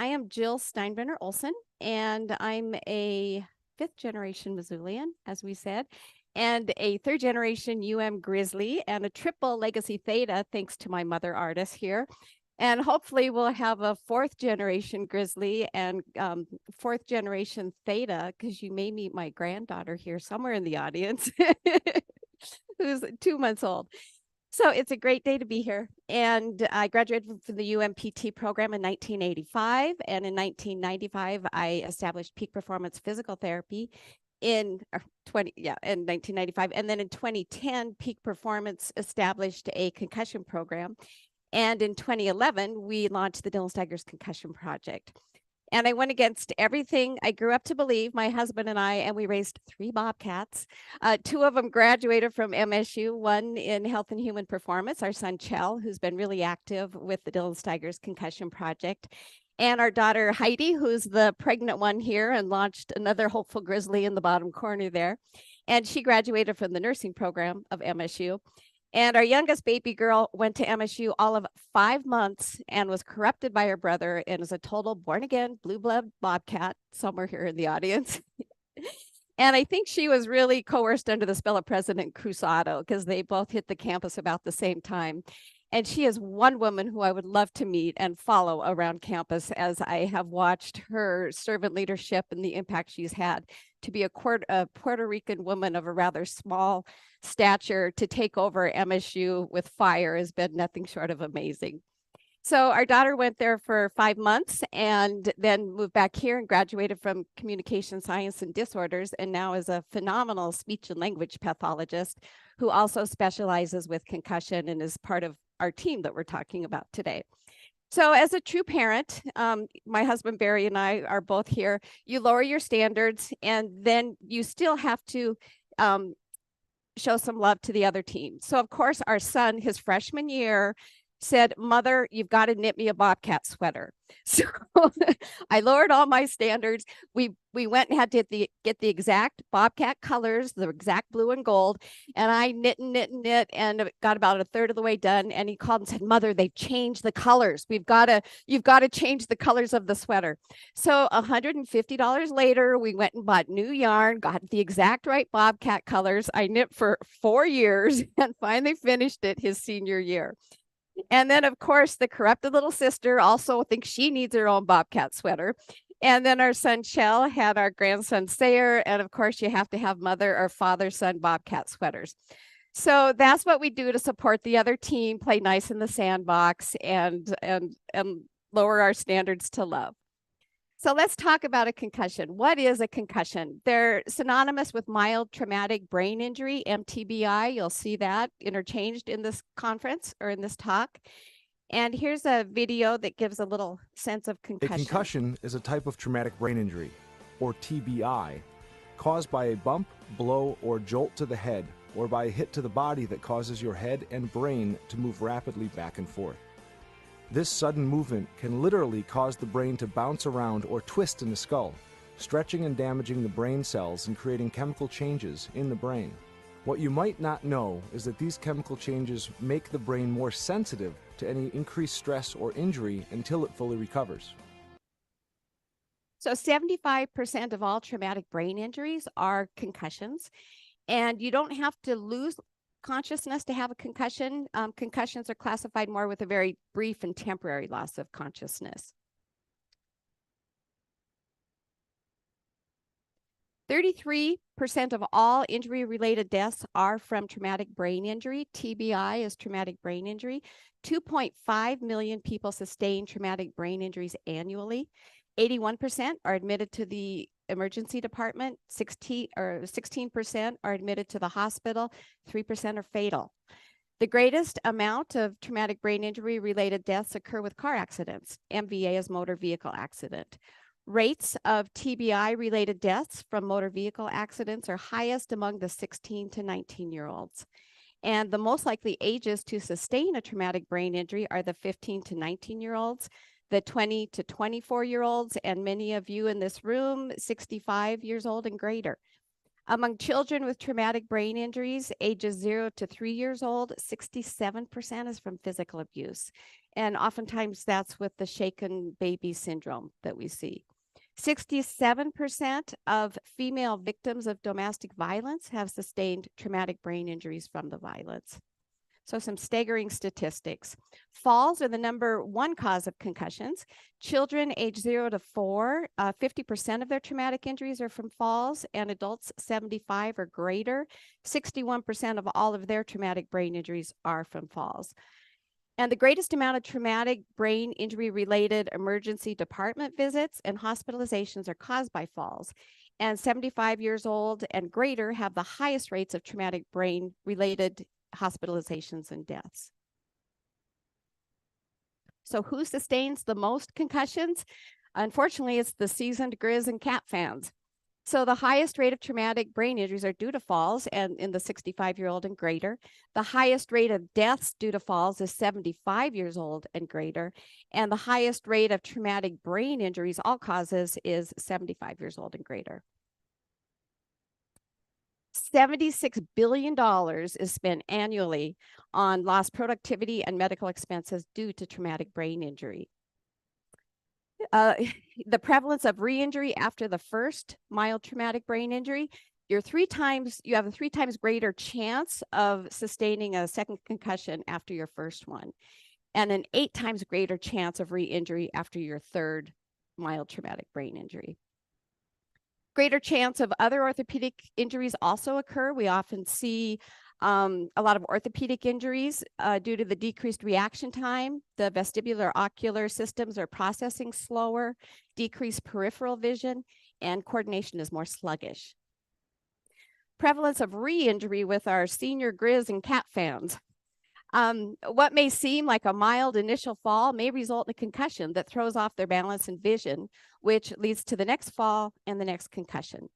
I am Jill Steinbrenner Olson, and I'm a fifth generation Missoulian, as we said, and a third generation Grizzly, and a triple legacy Theta, thanks to my mother artist here. And hopefully we'll have a fourth generation Grizzly and fourth generation Theta, because you may meet my granddaughter here somewhere in the audience, who's 2 months old. So it's a great day to be here. And I graduated from the UMPT program in 1985. And in 1995, I established Peak Performance Physical Therapy in 1995. And then in 2010, Peak Performance established a concussion program. And in 2011, we launched the Steigers Concussion Project. And I went against everything I grew up to believe, my husband and we raised 3 bobcats. 2 of them graduated from MSU, one in Health and Human Performance, our son Chell, who's been really active with the Steigers Concussion Project, and our daughter Heidi, who's the pregnant one here and launched another hopeful Grizzly in the bottom corner there. And she graduated from the nursing program of MSU. And our youngest baby girl went to MSU all of 5 months and was corrupted by her brother and is a total born-again blue blood bobcat somewhere here in the audience. And I think she was really coerced under the spell of President Cruzado because they both hit the campus about the same time. And she is one woman who I would love to meet and follow around campus, as I have watched her servant leadership and the impact she's had to be a Puerto Rican woman of a rather small stature to take over MSU with fire has been nothing short of amazing. So our daughter went there for 5 months and then moved back here and graduated from communication science and disorders, and now is a phenomenal speech and language pathologist who also specializes with concussion and is part of our team that we're talking about today. So as a true parent, my husband Barry and I are both here. You lower your standards, and then you still have to show some love to the other team. So of course, our son, his freshman year, said, "Mother, you've got to knit me a bobcat sweater." So I lowered all my standards. We went and had to get the exact bobcat colors, the exact blue and gold, and I knit and got about a third of the way done. And he called and said, "Mother, they've changed the colors. You've got to change the colors of the sweater." So $150 later, we went and bought new yarn, got the exact right bobcat colors. I knit for 4 years and finally finished it his senior year. And then, of course, the corrupted little sister also thinks she needs her own bobcat sweater. And then our son Chell had our grandson Sayer. And of course, you have to have mother or father son bobcat sweaters. So that's what we do to support the other team, play nice in the sandbox, and lower our standards to love. So let's talk about a concussion. What is a concussion? They're synonymous with mild traumatic brain injury, MTBI. You'll see that interchanged in this conference or in this talk. And here's a video that gives a little sense of concussion. A concussion is a type of traumatic brain injury, or TBI, caused by a bump, blow, or jolt to the head, or by a hit to the body that causes your head and brain to move rapidly back and forth. This sudden movement can literally cause the brain to bounce around or twist in the skull, stretching and damaging the brain cells and creating chemical changes in the brain. What you might not know is that these chemical changes make the brain more sensitive to any increased stress or injury until it fully recovers. So 75% of all traumatic brain injuries are concussions, and you don't have to lose consciousness to have a concussion. Concussions are classified more with a very brief and temporary loss of consciousness. 33% of all injury-related deaths are from traumatic brain injury. TBI is traumatic brain injury. 2.5 million people sustain traumatic brain injuries annually. 81% are admitted to the emergency department, 16% are admitted to the hospital, 3% are fatal. The greatest amount of traumatic brain injury related deaths occur with car accidents. MVA is motor vehicle accident. Rates of TBI related deaths from motor vehicle accidents are highest among the 16 to 19-year-olds. And the most likely ages to sustain a traumatic brain injury are the 15 to 19-year-olds, the 20 to 24-year-olds, and many of you in this room, 65 years old and greater. Among children with traumatic brain injuries, ages 0 to 3 years old, 67% is from physical abuse. And oftentimes that's with the shaken baby syndrome that we see. 67% of female victims of domestic violence have sustained traumatic brain injuries from the violence. So some staggering statistics. Falls are the #1 cause of concussions. Children age 0 to 4, 50% of their traumatic injuries are from falls, and adults 75 or greater, 61% of all of their traumatic brain injuries are from falls. And the greatest amount of traumatic brain injury related emergency department visits and hospitalizations are caused by falls. And 75 years old and greater have the highest rates of traumatic brain related hospitalizations and deaths. So who sustains the most concussions? Unfortunately, it's the seasoned Grizz and Cat fans. So the highest rate of traumatic brain injuries are due to falls and in the 65-year-old and greater. The highest rate of deaths due to falls is 75 years old and greater. And the highest rate of traumatic brain injuries, all causes, is 75 years old and greater. $76 billion is spent annually on lost productivity and medical expenses due to traumatic brain injury. The prevalence of re-injury after the first mild traumatic brain injury, you have a 3 times greater chance of sustaining a second concussion after your first one, and an 8 times greater chance of re-injury after your third mild traumatic brain injury. Greater chance of other orthopedic injuries also occur. We often see a lot of orthopedic injuries due to the decreased reaction time. The vestibular ocular systems are processing slower, decreased peripheral vision, and coordination is more sluggish. Prevalence of re-injury with our senior Grizz and Cat fans. What may seem like a mild initial fall may result in a concussion that throws off their balance and vision, which leads to the next fall and the next concussion.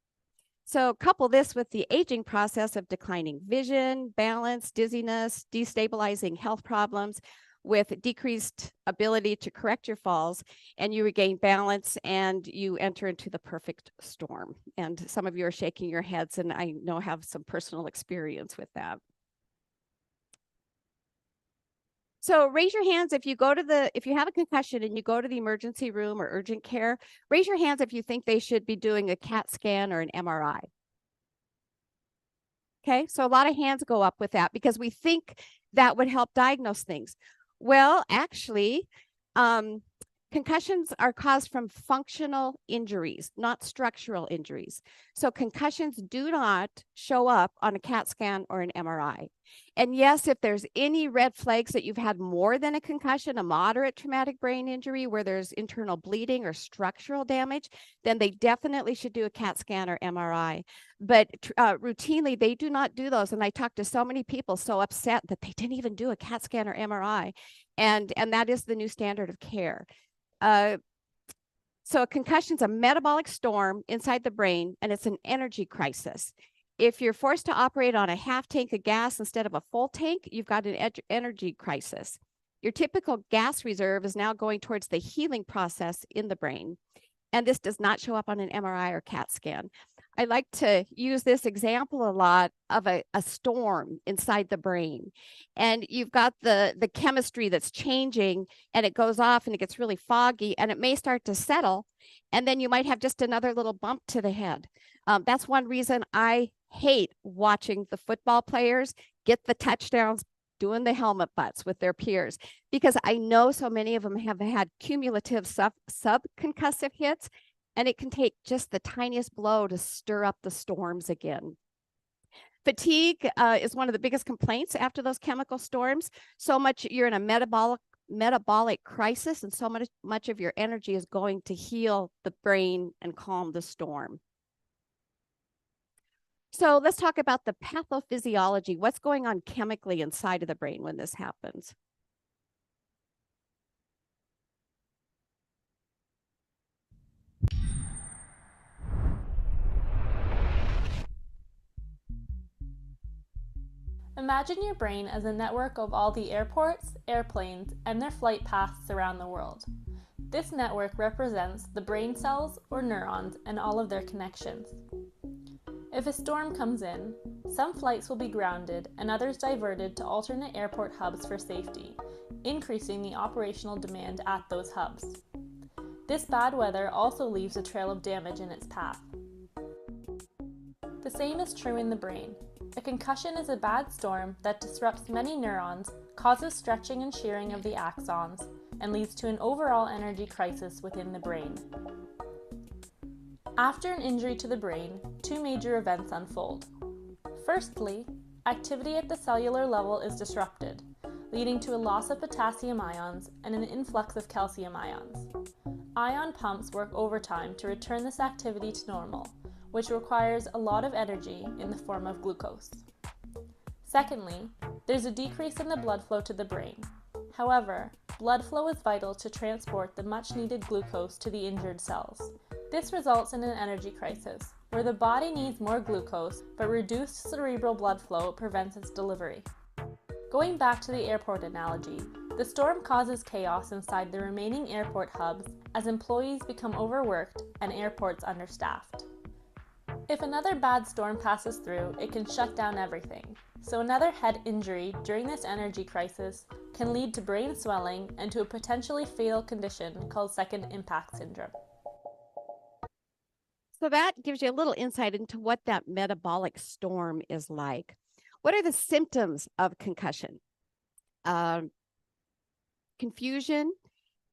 So couple this with the aging process of declining vision, balance, dizziness, destabilizing health problems with decreased ability to correct your falls, and you regain balance and you enter into the perfect storm. And some of you are shaking your heads, and I know have some personal experience with that. So raise your hands if you have a concussion and you go to the emergency room or urgent care. Raise your hands if you think they should be doing a CAT scan or an MRI. Okay, so a lot of hands go up with that because we think that would help diagnose things. Well, actually, concussions are caused from functional injuries, not structural injuries. So concussions do not show up on a CAT scan or an MRI. And yes, if there's any red flags that you've had more than a concussion, a moderate traumatic brain injury where there's internal bleeding or structural damage, then they definitely should do a CAT scan or MRI. But routinely, they do not do those. And I talked to so many people so upset that they didn't even do a CAT scan or MRI. And that is the new standard of care. So a concussion is a metabolic storm inside the brain, and it's an energy crisis. If you're forced to operate on a half tank of gas instead of a full tank, you've got an energy crisis. Your typical gas reserve is now going towards the healing process in the brain, and this does not show up on an MRI or CAT scan. I like to use this example a lot of a storm inside the brain. And you've got the chemistry that's changing, and it goes off and it gets really foggy, and it may start to settle. And then you might have just another little bump to the head. That's one reason I hate watching the football players get the touchdowns doing the helmet butts with their peers, because I know so many of them have had cumulative subconcussive hits, and it can take just the tiniest blow to stir up the storms again. Fatigue is one of the biggest complaints after those chemical storms. So much you're in a metabolic crisis, and so much of your energy is going to heal the brain and calm the storm. So let's talk about the pathophysiology. What's going on chemically inside of the brain when this happens? Imagine your brain as a network of all the airports, airplanes, and their flight paths around the world. This network represents the brain cells or neurons and all of their connections. If a storm comes in, some flights will be grounded and others diverted to alternate airport hubs for safety, increasing the operational demand at those hubs. This bad weather also leaves a trail of damage in its path. The same is true in the brain. A concussion is a bad storm that disrupts many neurons, causes stretching and shearing of the axons, and leads to an overall energy crisis within the brain. After an injury to the brain, two major events unfold. Firstly, activity at the cellular level is disrupted, leading to a loss of potassium ions and an influx of calcium ions. Ion pumps work overtime to return this activity to normal, which requires a lot of energy in the form of glucose. Secondly, there's a decrease in the blood flow to the brain. However, blood flow is vital to transport the much-needed glucose to the injured cells. This results in an energy crisis, where the body needs more glucose, but reduced cerebral blood flow prevents its delivery. Going back to the airport analogy, the storm causes chaos inside the remaining airport hubs as employees become overworked and airports understaffed. If another bad storm passes through, it can shut down everything. So another head injury during this energy crisis can lead to brain swelling and to a potentially fatal condition called second impact syndrome. So that gives you a little insight into what that metabolic storm is like. What are the symptoms of concussion? Confusion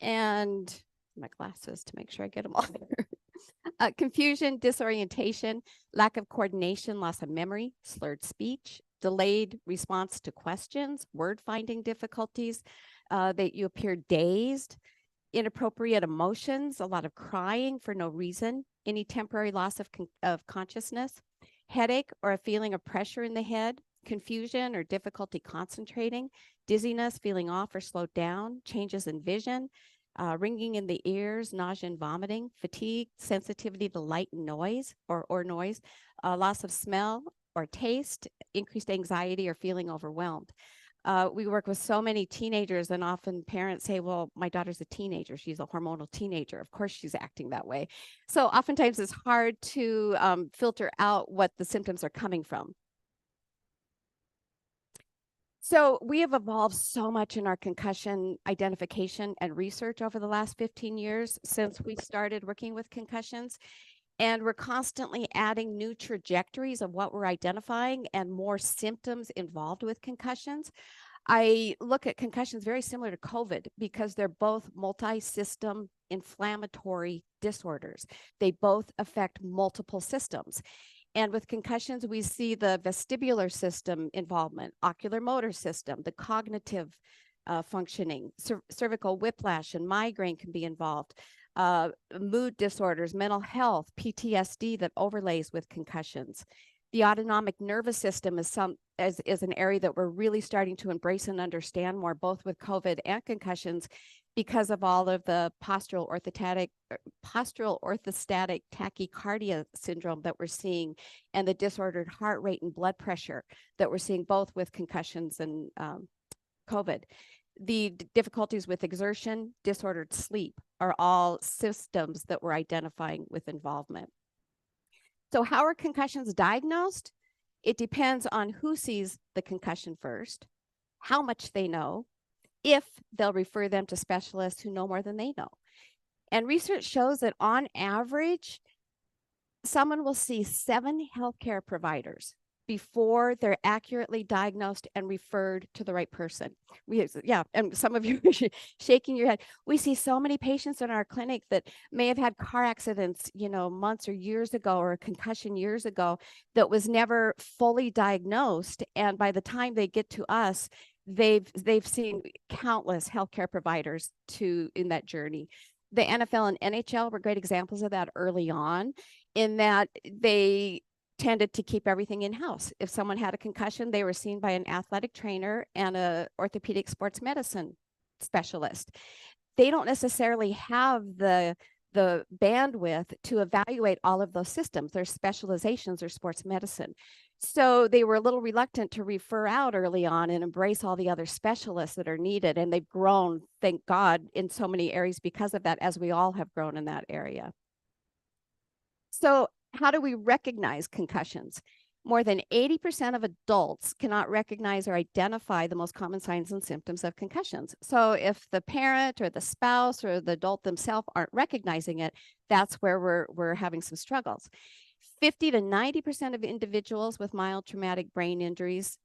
and my glasses to make sure I get them all there. Confusion, disorientation, lack of coordination, loss of memory, slurred speech, delayed response to questions, word finding difficulties, that you appear dazed, inappropriate emotions, a lot of crying for no reason, any temporary loss of consciousness, headache or a feeling of pressure in the head, confusion or difficulty concentrating, dizziness, feeling off or slowed down, changes in vision, ringing in the ears, nausea and vomiting, fatigue, sensitivity to light and noise or noise, loss of smell or taste, increased anxiety or feeling overwhelmed. We work with so many teenagers, and often parents say, well, my daughter's a teenager. She's a hormonal teenager. Of course she's acting that way. So oftentimes it's hard to filter out what the symptoms are coming from. So we have evolved so much in our concussion identification and research over the last 15 years since we started working with concussions. And we're constantly adding new trajectories of what we're identifying and more symptoms involved with concussions. I look at concussions very similar to COVID because they're both multi-system inflammatory disorders. They both affect multiple systems. And with concussions, we see the vestibular system involvement, ocular motor system, the cognitive functioning, cervical whiplash and migraine can be involved. Mood disorders, mental health, PTSD that overlays with concussions. The autonomic nervous system is an area that we're really starting to embrace and understand more, both with COVID and concussions, because of all of the postural orthostatic tachycardia syndrome that we're seeing, and the disordered heart rate and blood pressure that we're seeing both with concussions and COVID. The difficulties with exertion, disordered sleep are all systems that we're identifying with involvement. So how are concussions diagnosed? It depends on who sees the concussion first, how much they know, if they'll refer them to specialists who know more than they know. And research shows that on average, someone will see 7 healthcare providers before they're accurately diagnosed and referred to the right person. And some of you are shaking your head. We see so many patients in our clinic that may have had car accidents, months or years ago, or a concussion years ago that was never fully diagnosed. And by the time they get to us, they've seen countless healthcare providers in that journey. The NFL and NHL were great examples of that early on, in that they tended to keep everything in-house. If someone had a concussion, they were seen by an athletic trainer and an orthopedic sports medicine specialist. They don't necessarily have the bandwidth to evaluate all of those systems. Their specializations are sports medicine. So they were a little reluctant to refer out early on and embrace all the other specialists that are needed. And they've grown, thank God, in so many areas because of that, as we all have grown in that area. So how do we recognize concussions? More than 80% of adults cannot recognize or identify the most common signs and symptoms of concussions. So if the parent or the spouse or the adult themselves aren't recognizing it, that's where we're having some struggles. 50 to 90% of individuals with mild traumatic brain injuries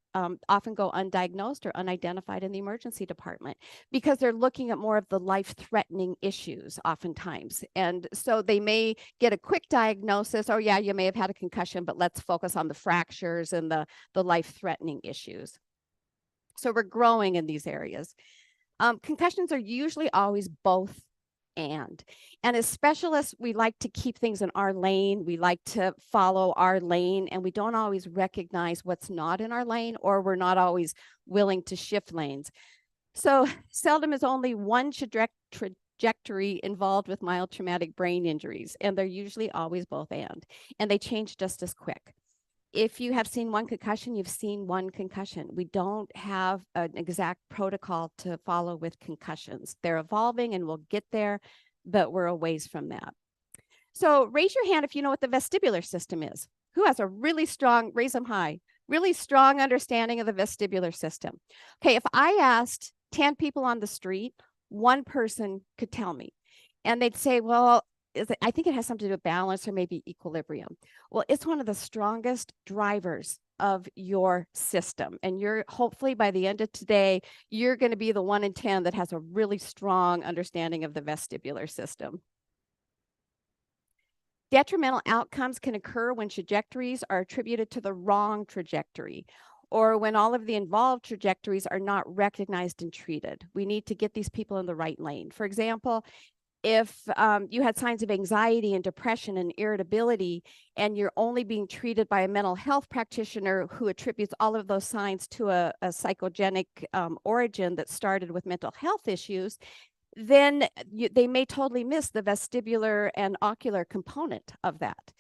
often go undiagnosed or unidentified in the emergency department because they're looking at more of the life-threatening issues oftentimes. And so they may get a quick diagnosis, oh yeah, you may have had a concussion, but let's focus on the fractures and the life-threatening issues. So we're growing in these areas. Concussions are usually always both and as specialists, we like to keep things in our lane. We like to follow our lane, and we don't always recognize what's not in our lane, or we're not always willing to shift lanes. So seldom is only one trajectory involved with mild traumatic brain injuries, and they're usually always both and they change just as quick. If you have seen one concussion, you've seen one concussion. We don't have an exact protocol to follow with concussions. They're evolving and we'll get there, but we're a ways from that. So raise your hand if you know what the vestibular system is. Who has a really strong, raise them high, really strong understanding of the vestibular system? Okay, if I asked 10 people on the street, one person could tell me. And they'd say, well, I think it has something to do with balance or maybe equilibrium. Well, it's one of the strongest drivers of your system. And you're hopefully by the end of today, you're going to be the 1 in 10 that has a really strong understanding of the vestibular system. Detrimental outcomes can occur when trajectories are attributed to the wrong trajectory, or when all of the involved trajectories are not recognized and treated. We need to get these people in the right lane. For example, if you had signs of anxiety and depression and irritability, and you're only being treated by a mental health practitioner who attributes all of those signs to a psychogenic origin that started with mental health issues, then they may totally miss the vestibular and ocular component of that.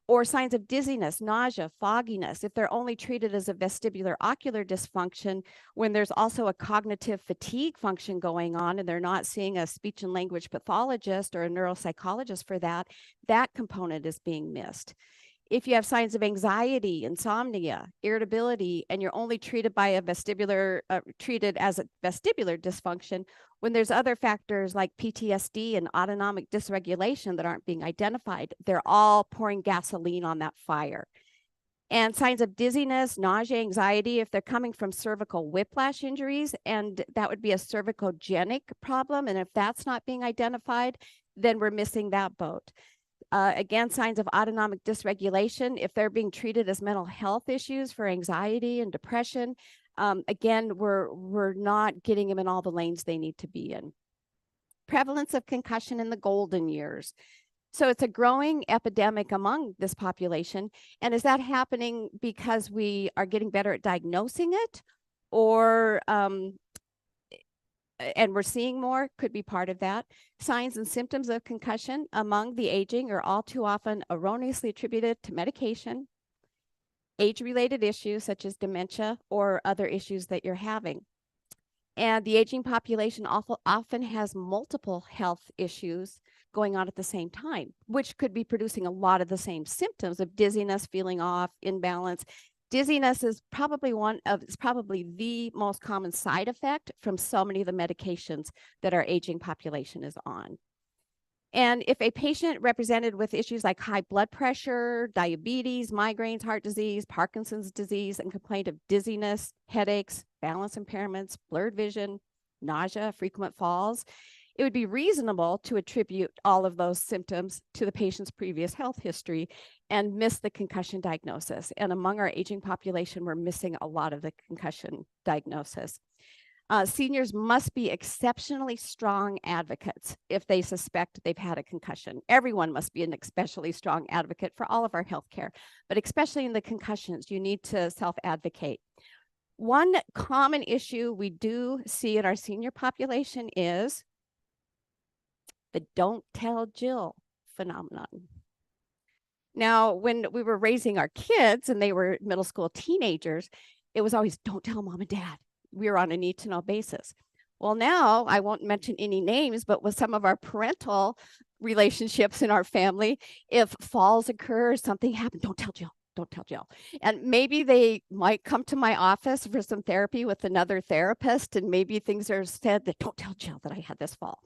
Or signs of dizziness, nausea, fogginess, if they're only treated as a vestibular ocular dysfunction when there's also a cognitive fatigue function going on and they're not seeing a speech and language pathologist or a neuropsychologist for that, that component is being missed. If you have signs of anxiety, insomnia, irritability, and you're only treated by a vestibular, treated as a vestibular dysfunction, when there's other factors like PTSD and autonomic dysregulation that aren't being identified, they're all pouring gasoline on that fire. And signs of dizziness, nausea, anxiety, if they're coming from cervical whiplash injuries, and that would be a cervicogenic problem. And if that's not being identified, then we're missing that boat. Again, signs of autonomic dysregulation, if they're being treated as mental health issues for anxiety and depression, again, we're not getting them in all the lanes they need to be in. Prevalence of concussion in the golden years. So it's a growing epidemic among this population. And is that happening because we are getting better at diagnosing it, or and we're seeing more? Could be part of that. Signs and symptoms of concussion among the aging are all too often erroneously attributed to medication, age-related issues such as dementia, or other issues that you're having. And the aging population often has multiple health issues going on at the same time, which could be producing a lot of the same symptoms of dizziness, feeling off, imbalance. Dizziness is probably the most common side effect from so many of the medications that our aging population is on. And if a patient represented with issues like high blood pressure, diabetes, migraines, heart disease, Parkinson's disease, and complained of dizziness, headaches, balance impairments, blurred vision, nausea, frequent falls, it would be reasonable to attribute all of those symptoms to the patient's previous health history and miss the concussion diagnosis. And among our aging population, we're missing a lot of the concussion diagnosis. Seniors must be exceptionally strong advocates if they suspect they've had a concussion. Everyone must be an especially strong advocate for all of our healthcare, but especially in the concussions, you need to self-advocate. One common issue we do see in our senior population is the "don't tell Jill" phenomenon. Now, when we were raising our kids and they were middle school teenagers, it was always "don't tell mom and dad." We were on a need to know basis. Well, now I won't mention any names, but with some of our parental relationships in our family. If falls occur, something happened, don't tell Jill. Don't tell Jill. And maybe they might come to my office for some therapy with another therapist, and maybe things are said that don't tell Jill that I had this fall.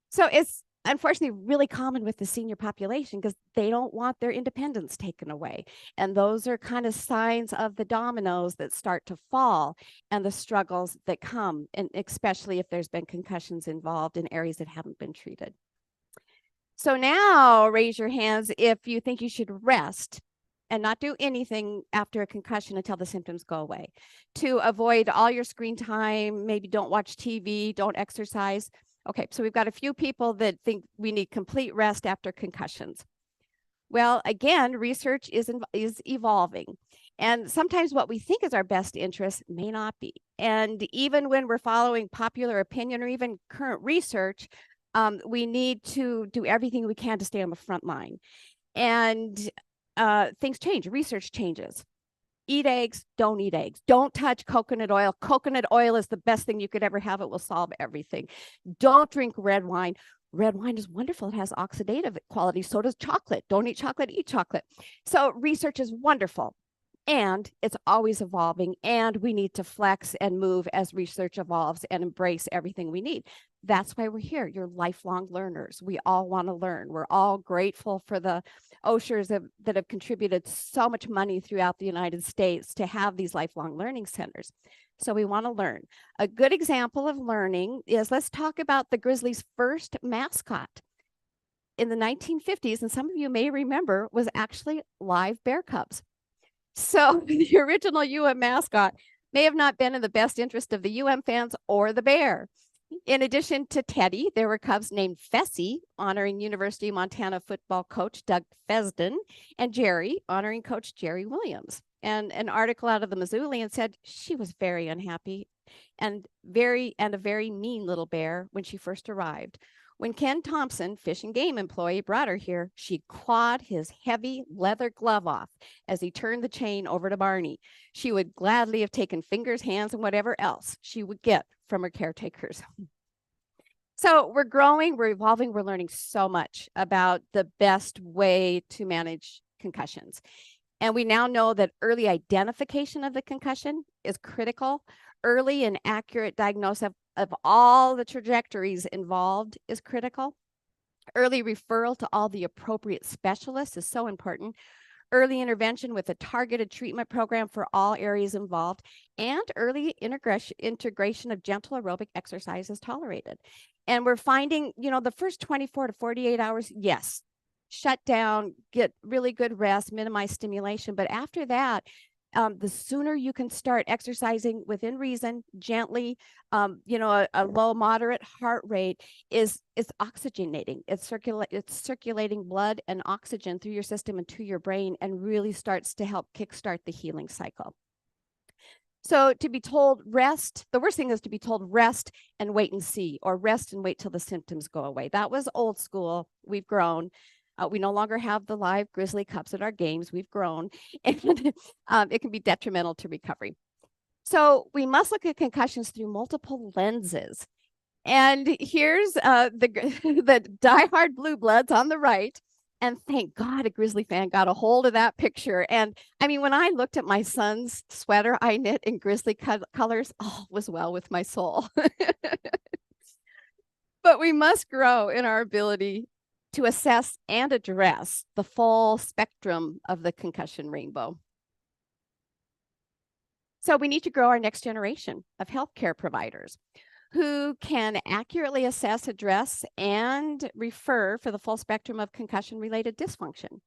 So it's unfortunately really common with the senior population because they don't want their independence taken away. And those are kind of signs of the dominoes that start to fall and the struggles that come, and especially if there's been concussions involved in areas that haven't been treated. So now raise your hands if you think you should rest and not do anything after a concussion until the symptoms go away. To avoid all your screen time, maybe don't watch TV, don't exercise. Okay, so we've got a few people that think we need complete rest after concussions. Well, again, research is evolving. And sometimes what we think is our best interest may not be. And even when we're following popular opinion or even current research, we need to do everything we can to stay on the front line. And things change, research changes. Eat eggs, don't eat eggs. Don't touch coconut oil. Coconut oil is the best thing you could ever have. It will solve everything. Don't drink red wine. Red wine is wonderful. It has oxidative quality. So does chocolate. Don't eat chocolate, eat chocolate. So research is wonderful. And it's always evolving, and we need to flex and move as research evolves and embrace everything we need. That's why we're here. You're lifelong learners. We all want to learn. We're all grateful for the OSHERs that have contributed so much money throughout the United States to have these lifelong learning centers. So we want to learn. A good example of learning is, let's talk about the Grizzlies' first mascot. In the 1950s, and some of you may remember, was actually live bear cubs. So the original mascot may have not been in the best interest of the fans or the bear. In addition to Teddy, there were cubs named Fessy, honoring University of Montana football coach Doug Fesden, and Jerry, honoring Coach Jerry Williams. And an article out of the Missoulian said she was very unhappy and a very mean little bear when she first arrived. When Ken Thompson, Fish and Game employee, brought her here, she clawed his heavy leather glove off as he turned the chain over to Barney. She would gladly have taken fingers, hands, and whatever else she would get from her caretakers. So we're growing, we're evolving, we're learning so much about the best way to manage concussions. And we now know that early identification of the concussion is critical. Early and accurate diagnosis of all the trajectories involved is critical. Early referral to all the appropriate specialists is so important. Early intervention with a targeted treatment program for all areas involved, and early integration of gentle aerobic exercise is tolerated. And we're finding, the first 24 to 48 hours, yes, shut down, get really good rest, minimize stimulation. But after that, the sooner you can start exercising within reason, gently, a low, moderate heart rate is oxygenating. It's circulating blood and oxygen through your system and to your brain, and really starts to help kickstart the healing cycle. So to be told rest, the worst thing is to be told rest and wait and see, or rest and wait till the symptoms go away. That was old school. We've grown. We no longer have the live grizzly cubs at our games. We've grown, and it can be detrimental to recovery. So we must look at concussions through multiple lenses. And here's the diehard blue bloods on the right. And thank God a Grizzly fan got a hold of that picture. And I mean, when I looked at my son's sweater I knit in Grizzly colors, all was well with my soul. But we must grow in our ability to assess and address the full spectrum of the concussion rainbow. So we need to grow our next generation of healthcare providers who can accurately assess, address, and refer for the full spectrum of concussion-related dysfunction.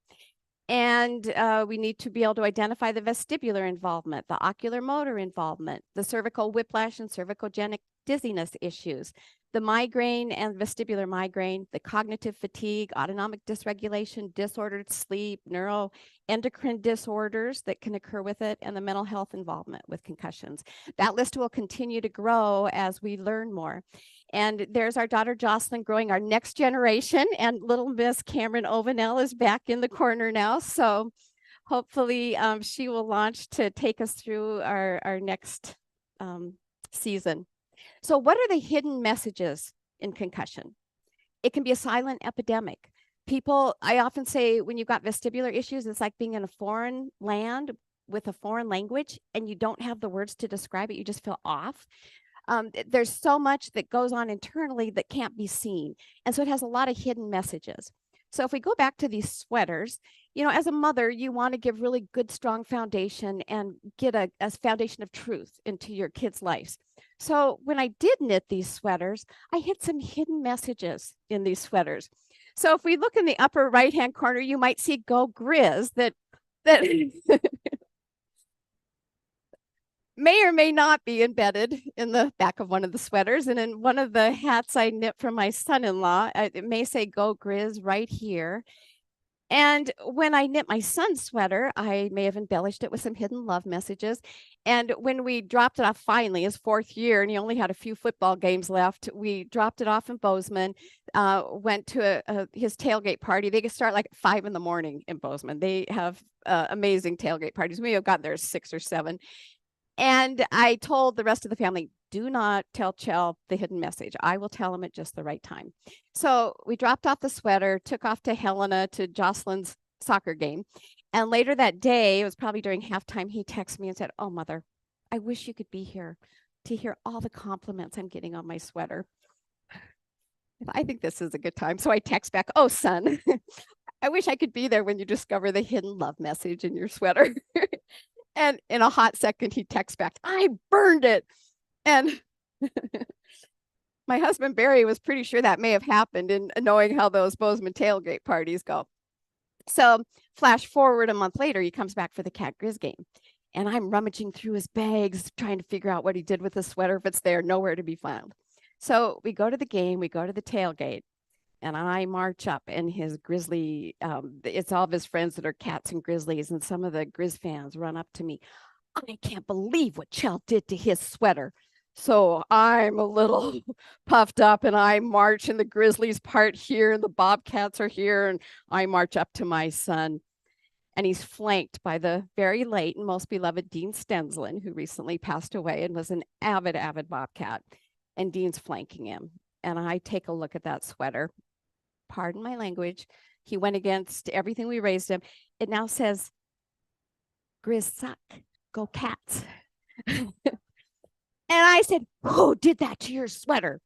And we need to be able to identify the vestibular involvement, the ocular motor involvement, the cervical whiplash and cervicogenic dizziness issues, the migraine and vestibular migraine, the cognitive fatigue, autonomic dysregulation, disordered sleep, neuroendocrine disorders that can occur with it, and the mental health involvement with concussions. That list will continue to grow as we learn more. And there's our daughter Jocelyn growing our next generation, and little Miss Cameron Ovanell is back in the corner now. So hopefully she will launch to take us through our next season. So what are the hidden messages in concussion? It can be a silent epidemic. People, I often say, when you've got vestibular issues, it's like being in a foreign land with a foreign language and you don't have the words to describe it. You just feel off. There's so much that goes on internally that can't be seen. And so it has a lot of hidden messages. So if we go back to these sweaters, you know, as a mother, you want to give really good, strong foundation and get a foundation of truth into your kids' lives. So when I did knit these sweaters, I hid some hidden messages in these sweaters. So if we look in the upper right-hand corner, you might see "Go Grizz" that may or may not be embedded in the back of one of the sweaters. And in one of the hats I knit from my son-in-law, it may say "Go Grizz" right here. And when I knit my son's sweater, I may have embellished it with some hidden love messages. And when we dropped it off finally, his 4th year, and he only had a few football games left, we dropped it off in Bozeman, went to his tailgate party. They could start like at 5 in the morning in Bozeman. They have amazing tailgate parties. We have gotten there at 6 or 7. And I told the rest of the family, do not tell Chell the hidden message. I will tell him at just the right time. So we dropped off the sweater, took off to Helena to Jocelyn's soccer game. And later that day, it was probably during halftime, he texted me and said, "Oh, Mother, I wish you could be here to hear all the compliments I'm getting on my sweater." I think this is a good time. So I text back, "Oh, son, I wish I could be there when you discover the hidden love message in your sweater." And in a hot second, he texts back, "I burned it." And my husband, Barry, was pretty sure that may have happened in knowing how those Bozeman tailgate parties go. So flash forward a month later, he comes back for the Cat Grizz game. And I'm rummaging through his bags, trying to figure out what he did with the sweater, if it's there, nowhere to be found. So we go to the game, we go to the tailgate, and I march up, and his grizzly, it's all of his friends that are cats and grizzlies, and some of the Grizz fans run up to me. "I can't believe what Chell did to his sweater." So I'm a little puffed up, and I march, and the Grizzlies part here, and the Bobcats are here, and I march up to my son. And he's flanked by the very late and most beloved Dean Stensland, who recently passed away and was an avid Bobcat. And Dean's flanking him. And I take a look at that sweater. Pardon my language. He went against everything we raised him. It now says, "Grizz suck, go Cats." And I said, "Who did that to your sweater?"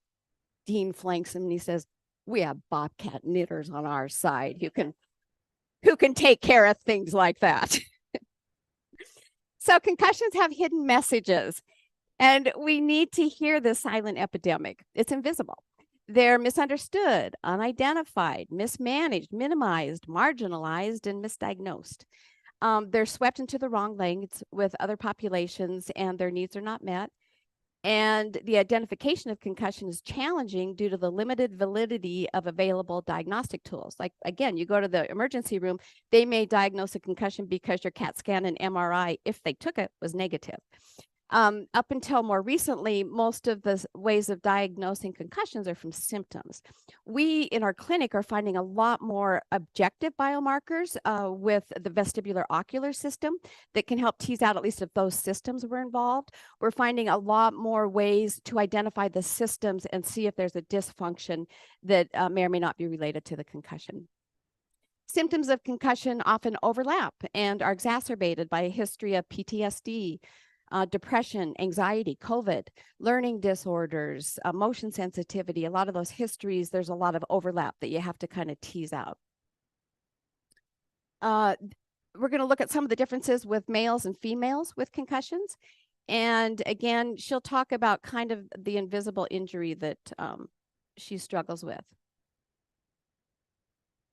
Dean flanks him and he says, "We have Bobcat knitters on our side who can take care of things like that." So concussions have hidden messages, and we need to hear this silent epidemic. It's invisible. They're misunderstood, unidentified, mismanaged, minimized, marginalized, and misdiagnosed. They're swept into the wrong lanes with other populations, and their needs are not met. And the identification of concussion is challenging due to the limited validity of available diagnostic tools. Like, again, you go to the emergency room, they may diagnose a concussion because your CAT scan and MRI, if they took it, was negative. Up until more recently, most of the ways of diagnosing concussions are from symptoms. We in our clinic are finding a lot more objective biomarkers with the vestibular ocular system that can help tease out at least if those systems were involved. We're finding a lot more ways to identify the systems and see if there's a dysfunction that may or may not be related to the concussion. Symptoms of concussion often overlap and are exacerbated by a history of PTSD, depression, anxiety, COVID, learning disorders, motion sensitivity. A lot of those histories, there's a lot of overlap that you have to kind of tease out. We're going to look at some of the differences with males and females with concussions. And again, she'll talk about kind of the invisible injury that she struggles with.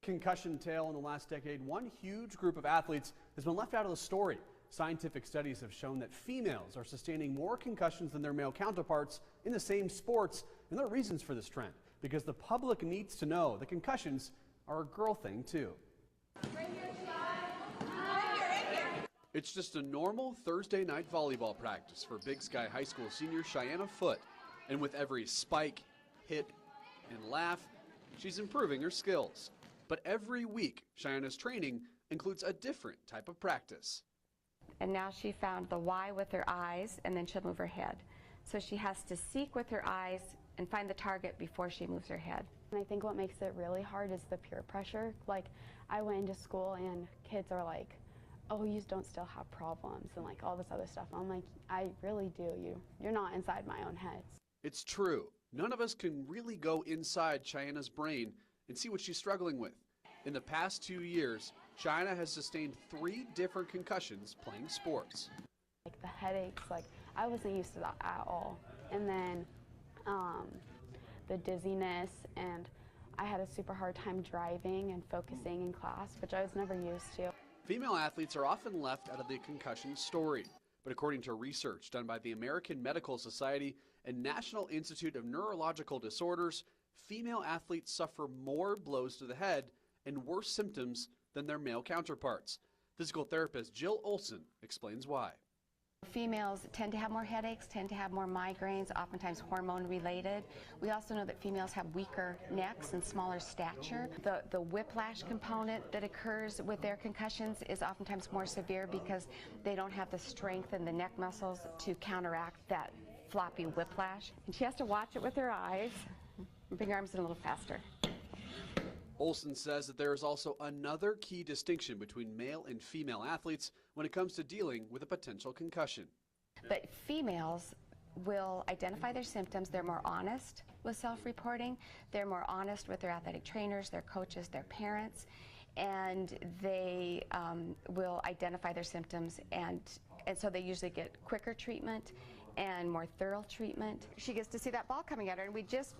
Concussion tale in the last decade, one huge group of athletes has been left out of the story. Scientific studies have shown that females are sustaining more concussions than their male counterparts in the same sports, and there are reasons for this trend, because the public needs to know that concussions are a girl thing too. It's just a normal Thursday night volleyball practice for Big Sky High School senior Cheyenne Foote, and with every spike, hit, and laugh, she's improving her skills. But every week, Cheyenne's training includes a different type of practice. And now she found the Y with her eyes, and then she'll move her head. So she has to seek with her eyes and find the target before she moves her head. And I think what makes it really hard is the peer pressure. Like, I went into school and kids are like, oh, you don't still have problems and like all this other stuff. I'm like, I really do. You're not inside my own head. It's true. None of us can really go inside Cheyana's brain and see what she's struggling with. In the past 2 years, Cheyana has sustained 3 different concussions playing sports. Like the headaches, like I wasn't used to that at all. And then the dizziness, and I had a super hard time driving and focusing in class, which I was never used to. Female athletes are often left out of the concussion story, but according to research done by the American Medical Society and National Institute of Neurological Disorders, female athletes suffer more blows to the head and worse symptoms than their male counterparts. Physical therapist Jill Olson explains why. Females tend to have more headaches, tend to have more migraines, oftentimes hormone related. We also know that females have weaker necks and smaller stature. The whiplash component that occurs with their concussions is oftentimes more severe because they don't have the strength in the neck muscles to counteract that floppy whiplash. And she has to watch it with her eyes. Bring your arms in a little faster. Olson says that there is also another key distinction between male and female athletes when it comes to dealing with a potential concussion. But females will identify their symptoms. They're more honest with self-reporting. They're more honest with their athletic trainers, their coaches, their parents, and they will identify their symptoms, and so they usually get quicker treatment and more thorough treatment. She gets to see that ball coming at her, and we just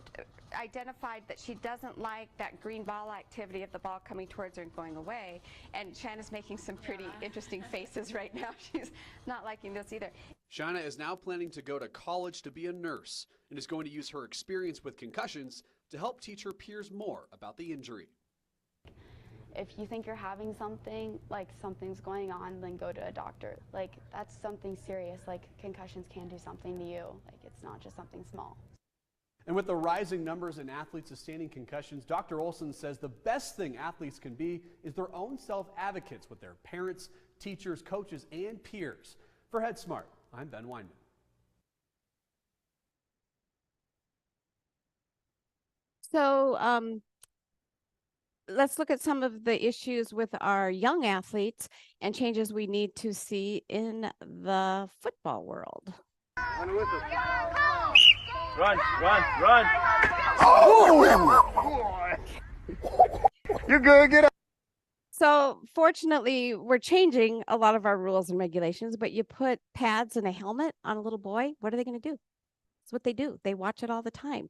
identified that she doesn't like that green ball activity of the ball coming towards her and going away, and Cheyana's making some pretty interesting faces right now. She's not liking this either. Cheyana is now planning to go to college to be a nurse and is going to use her experience with concussions to help teach her peers more about the injury. If you think you're having something, like something's going on, then go to a doctor. Like, that's something serious. Like, concussions can do something to you. Like, it's not just something small. And with the rising numbers in athletes sustaining concussions, Dr. Olson says the best thing athletes can be is their own self-advocates with their parents, teachers, coaches, and peers. For Head Smart, I'm Ben Weinman. So let's look at some of the issues with our young athletes and changes we need to see in the football world. Run with us. Run, run. Oh! You're good, get up. So fortunately, we're changing a lot of our rules and regulations, but you put pads and a helmet on a little boy, what are they going to do? It's what they do. They watch it all the time.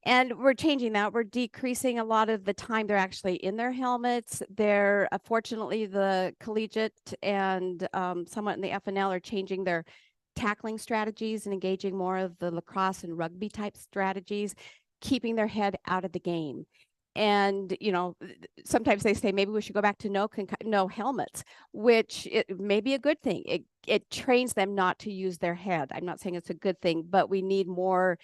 And we're changing that. We're decreasing a lot of the time they're actually in their helmets. They're, fortunately, the collegiate and somewhat in the FNL are changing their tackling strategies and engaging more of the lacrosse and rugby type strategies, keeping their head out of the game. And, you know, sometimes they say maybe we should go back to no helmets, which it may be a good thing. It trains them not to use their head. I'm not saying it's a good thing, but we need more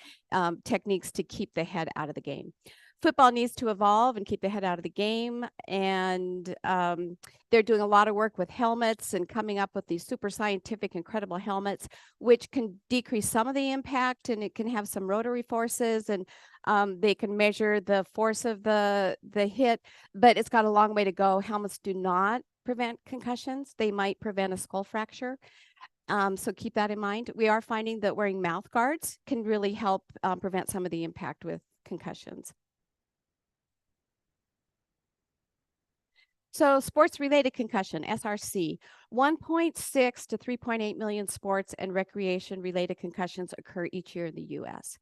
techniques to keep the head out of the game. Football needs to evolve and keep the head out of the game. And they're doing a lot of work with helmets and coming up with these super scientific, incredible helmets, which can decrease some of the impact, and it can have some rotary forces, and they can measure the force of the hit, but it's got a long way to go. Helmets do not prevent concussions. They might prevent a skull fracture. So keep that in mind. We are finding that wearing mouth guards can really help prevent some of the impact with concussions. So sports-related concussion, SRC, 1.6 to 3.8 million sports and recreation-related concussions occur each year in the U.S.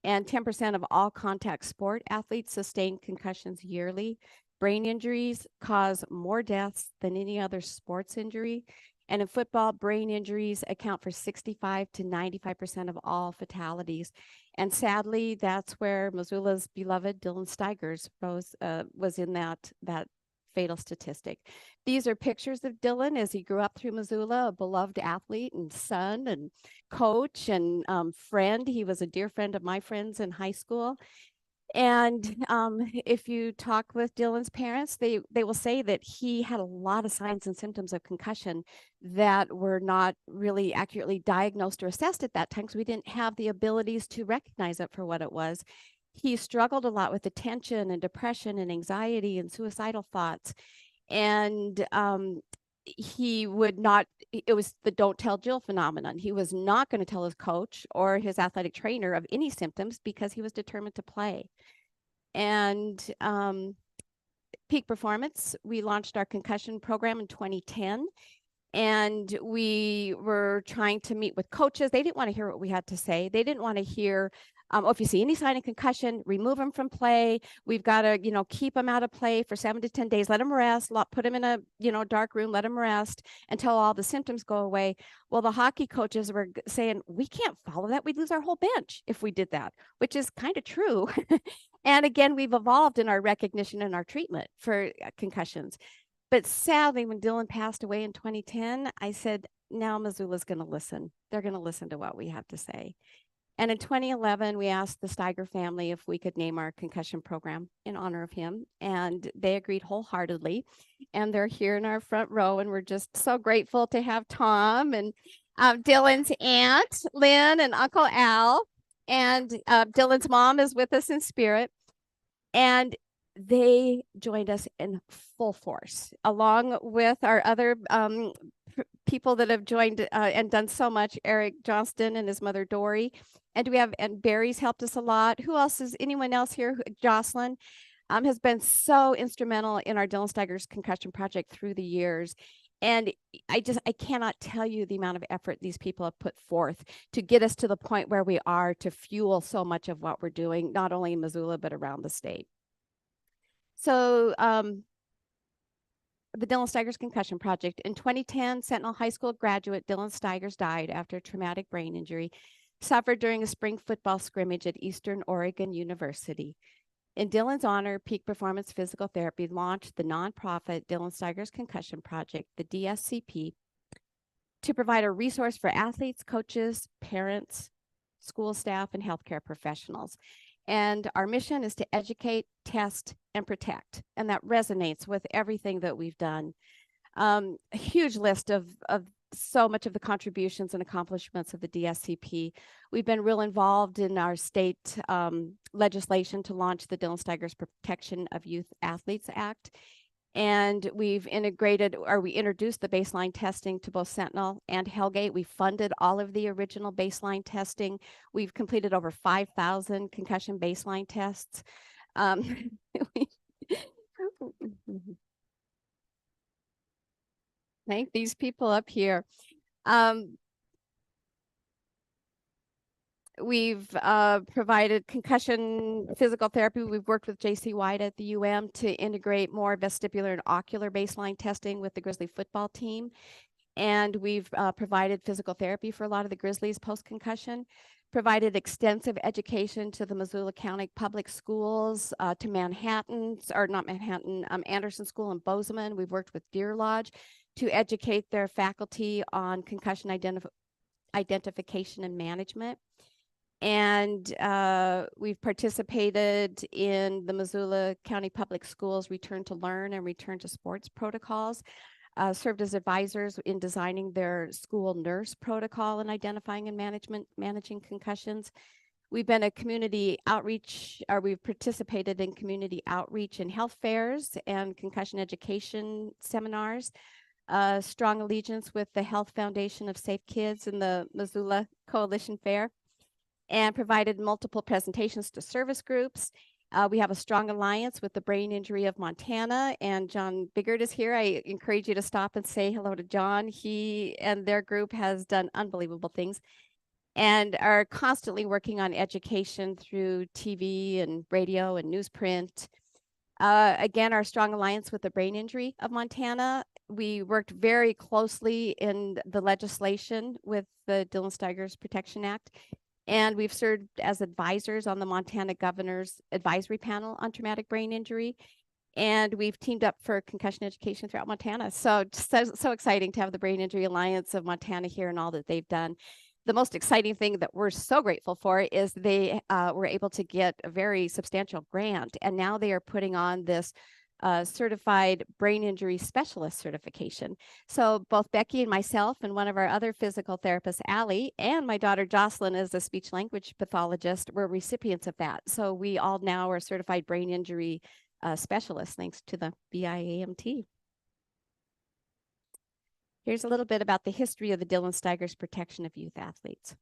And 10% of all contact sport athletes sustain concussions yearly. Brain injuries cause more deaths than any other sports injury. And in football, brain injuries account for 65 to 95% of all fatalities. And sadly, that's where Missoula's beloved Dylan Steigers was in that fatal statistic. These are pictures of Dylan as he grew up through Missoula, a beloved athlete and son and coach and friend. He was a dear friend of my friends in high school. And if you talk with Dylan's parents, they will say that he had a lot of signs and symptoms of concussion that were not really accurately diagnosed or assessed at that time, because we didn't have the abilities to recognize it for what it was. he struggled a lot with attention and depression and anxiety and suicidal thoughts. And he would not, it was the don't tell Jill phenomenon. He was not going to tell his coach or his athletic trainer of any symptoms because he was determined to play. And Peak Performance, we launched our concussion program in 2010. And we were trying to meet with coaches. They didn't want to hear what we had to say. They didn't want to hear, oh, if you see any sign of concussion, remove them from play. We've got to, keep them out of play for 7 to 10 days. Let them rest. Put them in a, dark room. Let them rest until all the symptoms go away. Well, the hockey coaches were saying, we can't follow that. We'd lose our whole bench if we did that, which is kind of true. And again, we've evolved in our recognition and our treatment for concussions. But sadly, when Dylan passed away in 2010, I said, now Missoula's going to listen. They're going to listen to what we have to say. And in 2011, we asked the Steiger family if we could name our concussion program in honor of him. And they agreed wholeheartedly. And they're here in our front row. And we're just so grateful to have Tom and Dylan's aunt, Lynn, and Uncle Al. And Dylan's mom is with us in spirit. And they joined us in full force, along with our other people that have joined and done so much. Eric Johnston and his mother Dory, and Barry's helped us a lot. Who else is anyone else here? Jocelyn has been so instrumental in our Dylan Steigers Concussion Project through the years. And I cannot tell you the amount of effort these people have put forth to get us to the point where we are, to fuel so much of what we're doing, not only in Missoula, but around the state. So the Dylan Steigers Concussion Project. In 2010, Sentinel High School graduate Dylan Steigers died after a traumatic brain injury suffered during a spring football scrimmage at Eastern Oregon University. In Dylan's honor, Peak Performance Physical Therapy launched the nonprofit Dylan Steigers Concussion Project, the DSCP, to provide a resource for athletes, coaches, parents, school staff, and healthcare professionals. And our mission is to educate, test, and protect. And that resonates with everything that we've done. A huge list of so much of the contributions and accomplishments of the DSCP. We've been real involved in our state legislation to launch the Dylan Steigers Protection of Youth Athletes Act. And we introduced the baseline testing to both Sentinel and Hellgate. We funded all of the original baseline testing. We've completed over 5,000 concussion baseline tests. Thank these people up here. We've provided concussion physical therapy. We've worked with J.C. White at the UM to integrate more vestibular and ocular baseline testing with the Grizzly football team. And we've provided physical therapy for a lot of the Grizzlies post-concussion, provided extensive education to the Missoula County Public Schools, to Anderson School in Bozeman. We've worked with Deer Lodge to educate their faculty on concussion identification and management. And we've participated in the Missoula County Public Schools Return to Learn and Return to Sports protocols, served as advisors in designing their school nurse protocol and identifying and managing concussions. We've been a community outreach, or we've participated in community outreach and health fairs and concussion education seminars, strong allegiance with the Health Foundation of Safe Kids and the Missoula Coalition Fair, and provided multiple presentations to service groups. We have a strong alliance with the Brain Injury of Montana, and John Biggert is here. I encourage you to stop and say hello to John. He and their group has done unbelievable things and are constantly working on education through TV and radio and newsprint. Again, our strong alliance with the Brain Injury of Montana. We worked very closely in the legislation with the Dylan Steigers Protection Act. And we've served as advisors on the Montana Governor's Advisory Panel on Traumatic Brain Injury. And we've teamed up for concussion education throughout Montana. So exciting to have the Brain Injury Alliance of Montana here and all that they've done. The most exciting thing that we're so grateful for is they were able to get a very substantial grant. And now they are putting on this certified brain injury specialist certification. So both Becky and myself and one of our other physical therapists, Allie, and my daughter Jocelyn as a speech language pathologist were recipients of that. So we all now are certified brain injury specialists thanks to the BIAMT. Here's a little bit about the history of the Dylan Steigers Protection of Youth Athletes.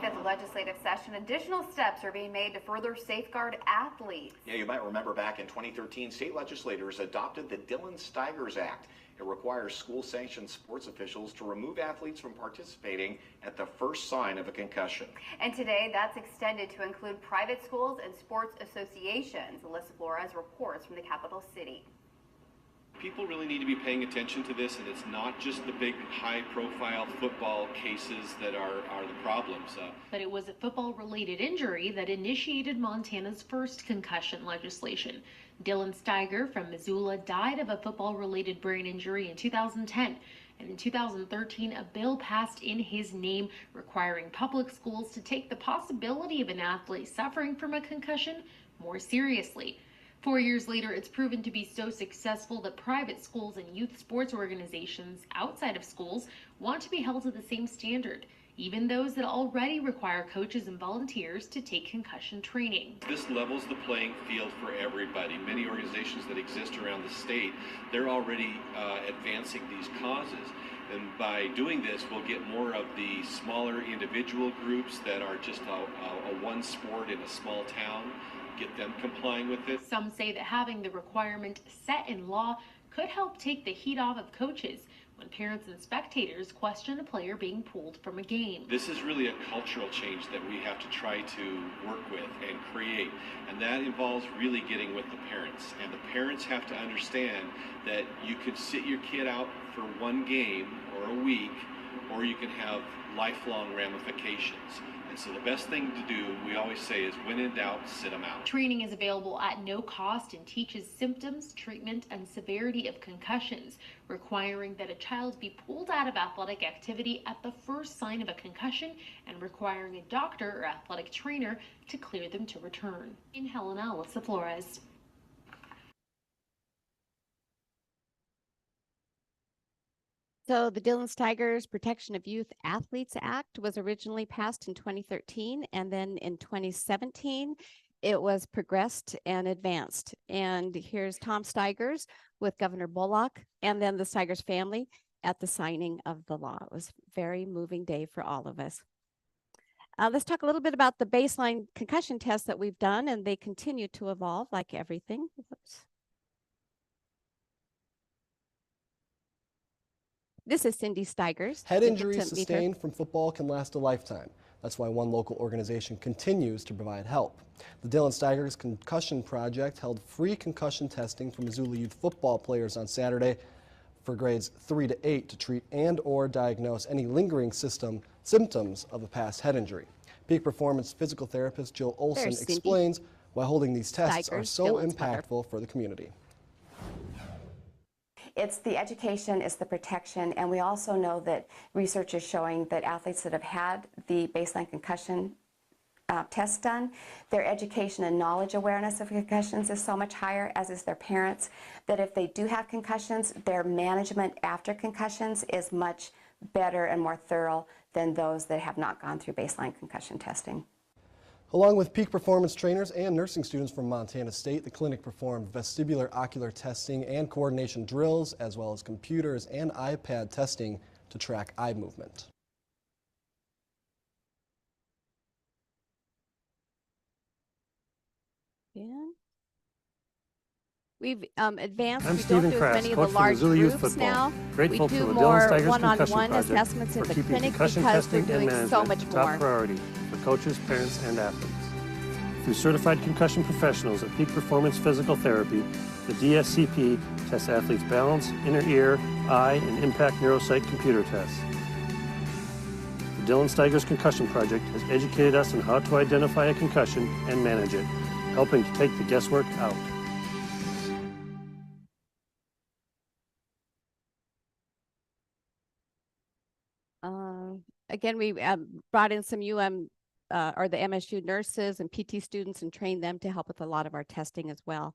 At the legislative session, additional steps are being made to further safeguard athletes. Yeah, you might remember back in 2013, state legislators adopted the Dylan Steigers Act. It requires school-sanctioned sports officials to remove athletes from participating at the first sign of a concussion. And today, that's extended to include private schools and sports associations. Alyssa Flores reports from the capital city. People really need to be paying attention to this, and it's not just the big high-profile football cases that are the problems. But it was a football-related injury that initiated Montana's first concussion legislation. Dylan Steiger from Missoula died of a football-related brain injury in 2010. And in 2013, a bill passed in his name requiring public schools to take the possibility of an athlete suffering from a concussion more seriously. 4 years later, it's proven to be so successful that private schools and youth sports organizations outside of schools want to be held to the same standard, even those that already require coaches and volunteers to take concussion training. This levels the playing field for everybody. Many organizations that exist around the state, they're already advancing these causes. And by doing this, we'll get more of the smaller individual groups that are just a one sport in a small town, get them complying with it. Some say that having the requirement set in law could help take the heat off of coaches when parents and spectators question a player being pulled from a game. This is really a cultural change that we have to try to work with and create, and that involves really getting with the parents. And the parents have to understand that you could sit your kid out for one game or a week, or you can have lifelong ramifications. And so the best thing to do, we always say, is when in doubt, sit them out. Training is available at no cost and teaches symptoms, treatment, and severity of concussions, requiring that a child be pulled out of athletic activity at the first sign of a concussion and requiring a doctor or athletic trainer to clear them to return. In Helena, Alyssa Flores. So the Dylan Steigers Protection of Youth Athletes Act was originally passed in 2013, and then in 2017, it was progressed and advanced. And here's Tom Steigers with Governor Bullock, and then the Steigers family at the signing of the law. It was a very moving day for all of us. Let's talk a little bit about the baseline concussion tests that we've done, and they continue to evolve like everything. Whoops. This is Cindy Steigers. Head injuries sustained from football can last a lifetime. That's why one local organization continues to provide help. The Dylan Steigers Concussion Project held free concussion testing for Missoula youth football players on Saturday for grades 3 to 8 to treat and/or diagnose any lingering symptoms of a past head injury. Peak performance physical therapist Jill Olson explains why holding these tests are so impactful for the community. It's the education, it's the protection, and we also know that research is showing that athletes that have had the baseline concussion test done, their education and knowledge awareness of concussions is so much higher, as is their parents, that if they do have concussions, their management after concussions is much better and more thorough than those that have not gone through baseline concussion testing. Along with peak performance trainers and nursing students from Montana State, the clinic performed vestibular ocular testing and coordination drills, as well as computers and iPad testing to track eye movement. We've advanced. I'm We Stephen don't do Kras, as many of coach the for large Missoula Youth groups Football. now. Grateful We to do the more Dylan Steigers one-on-one Concussion Project assessments in for the keeping clinic concussion because testing we're doing and so management much a top more. priority for coaches, parents, and athletes. Through certified concussion professionals at Peak Performance Physical Therapy, the DSCP tests athletes' balance, inner ear, eye, and impact neuropsych computer tests. The Dylan Steigers Concussion Project has educated us on how to identify a concussion and manage it, helping to take the guesswork out. again, we brought in some or the MSU nurses and PT students and trained them to help with a lot of our testing as well.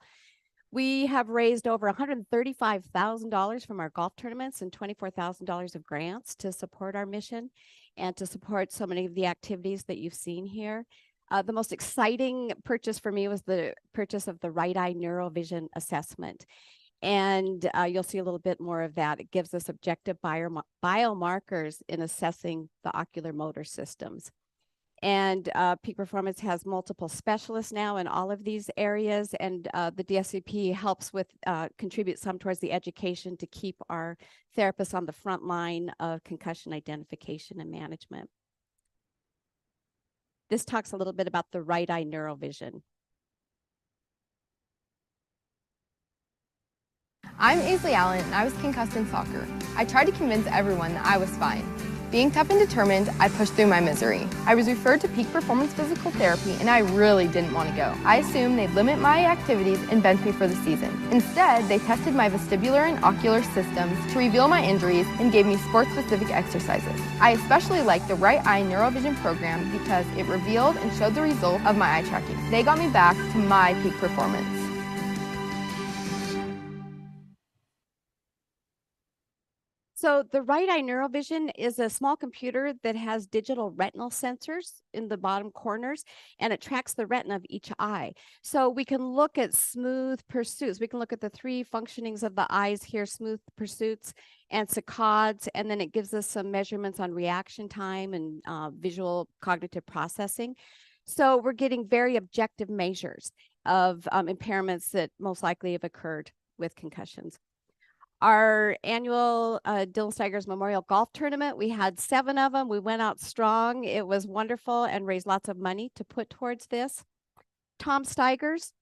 We have raised over $135,000 from our golf tournaments and $24,000 of grants to support our mission and to support so many of the activities that you've seen here. The most exciting purchase for me was the purchase of the right eye neurovision assessment. And you'll see a little bit more of that. It gives us objective biomarkers in assessing the ocular motor systems. And Peak Performance has multiple specialists now in all of these areas, and the DSCP helps with, contribute some towards the education to keep our therapists on the front line of concussion identification and management. This talks a little bit about the right eye neurovision. I'm Aisley Allen, and I was concussed in soccer. I tried to convince everyone that I was fine. Being tough and determined, I pushed through my misery. I was referred to Peak Performance Physical Therapy, and I really didn't want to go. I assumed they'd limit my activities and bench me for the season. Instead, they tested my vestibular and ocular systems to reveal my injuries and gave me sport-specific exercises. I especially liked the Right Eye Neurovision program because it revealed and showed the result of my eye tracking. They got me back to my peak performance. So the right eye neurovision is a small computer that has digital retinal sensors in the bottom corners, and it tracks the retina of each eye. So we can look at smooth pursuits. We can look at the three functionings of the eyes here, smooth pursuits and saccades, and then it gives us some measurements on reaction time and visual cognitive processing. So we're getting very objective measures of impairments that most likely have occurred with concussions. Our annual Dylan Steigers Memorial Golf Tournament, we had 7 of them. We went out strong. It was wonderful and raised lots of money to put towards this. Tom Steigers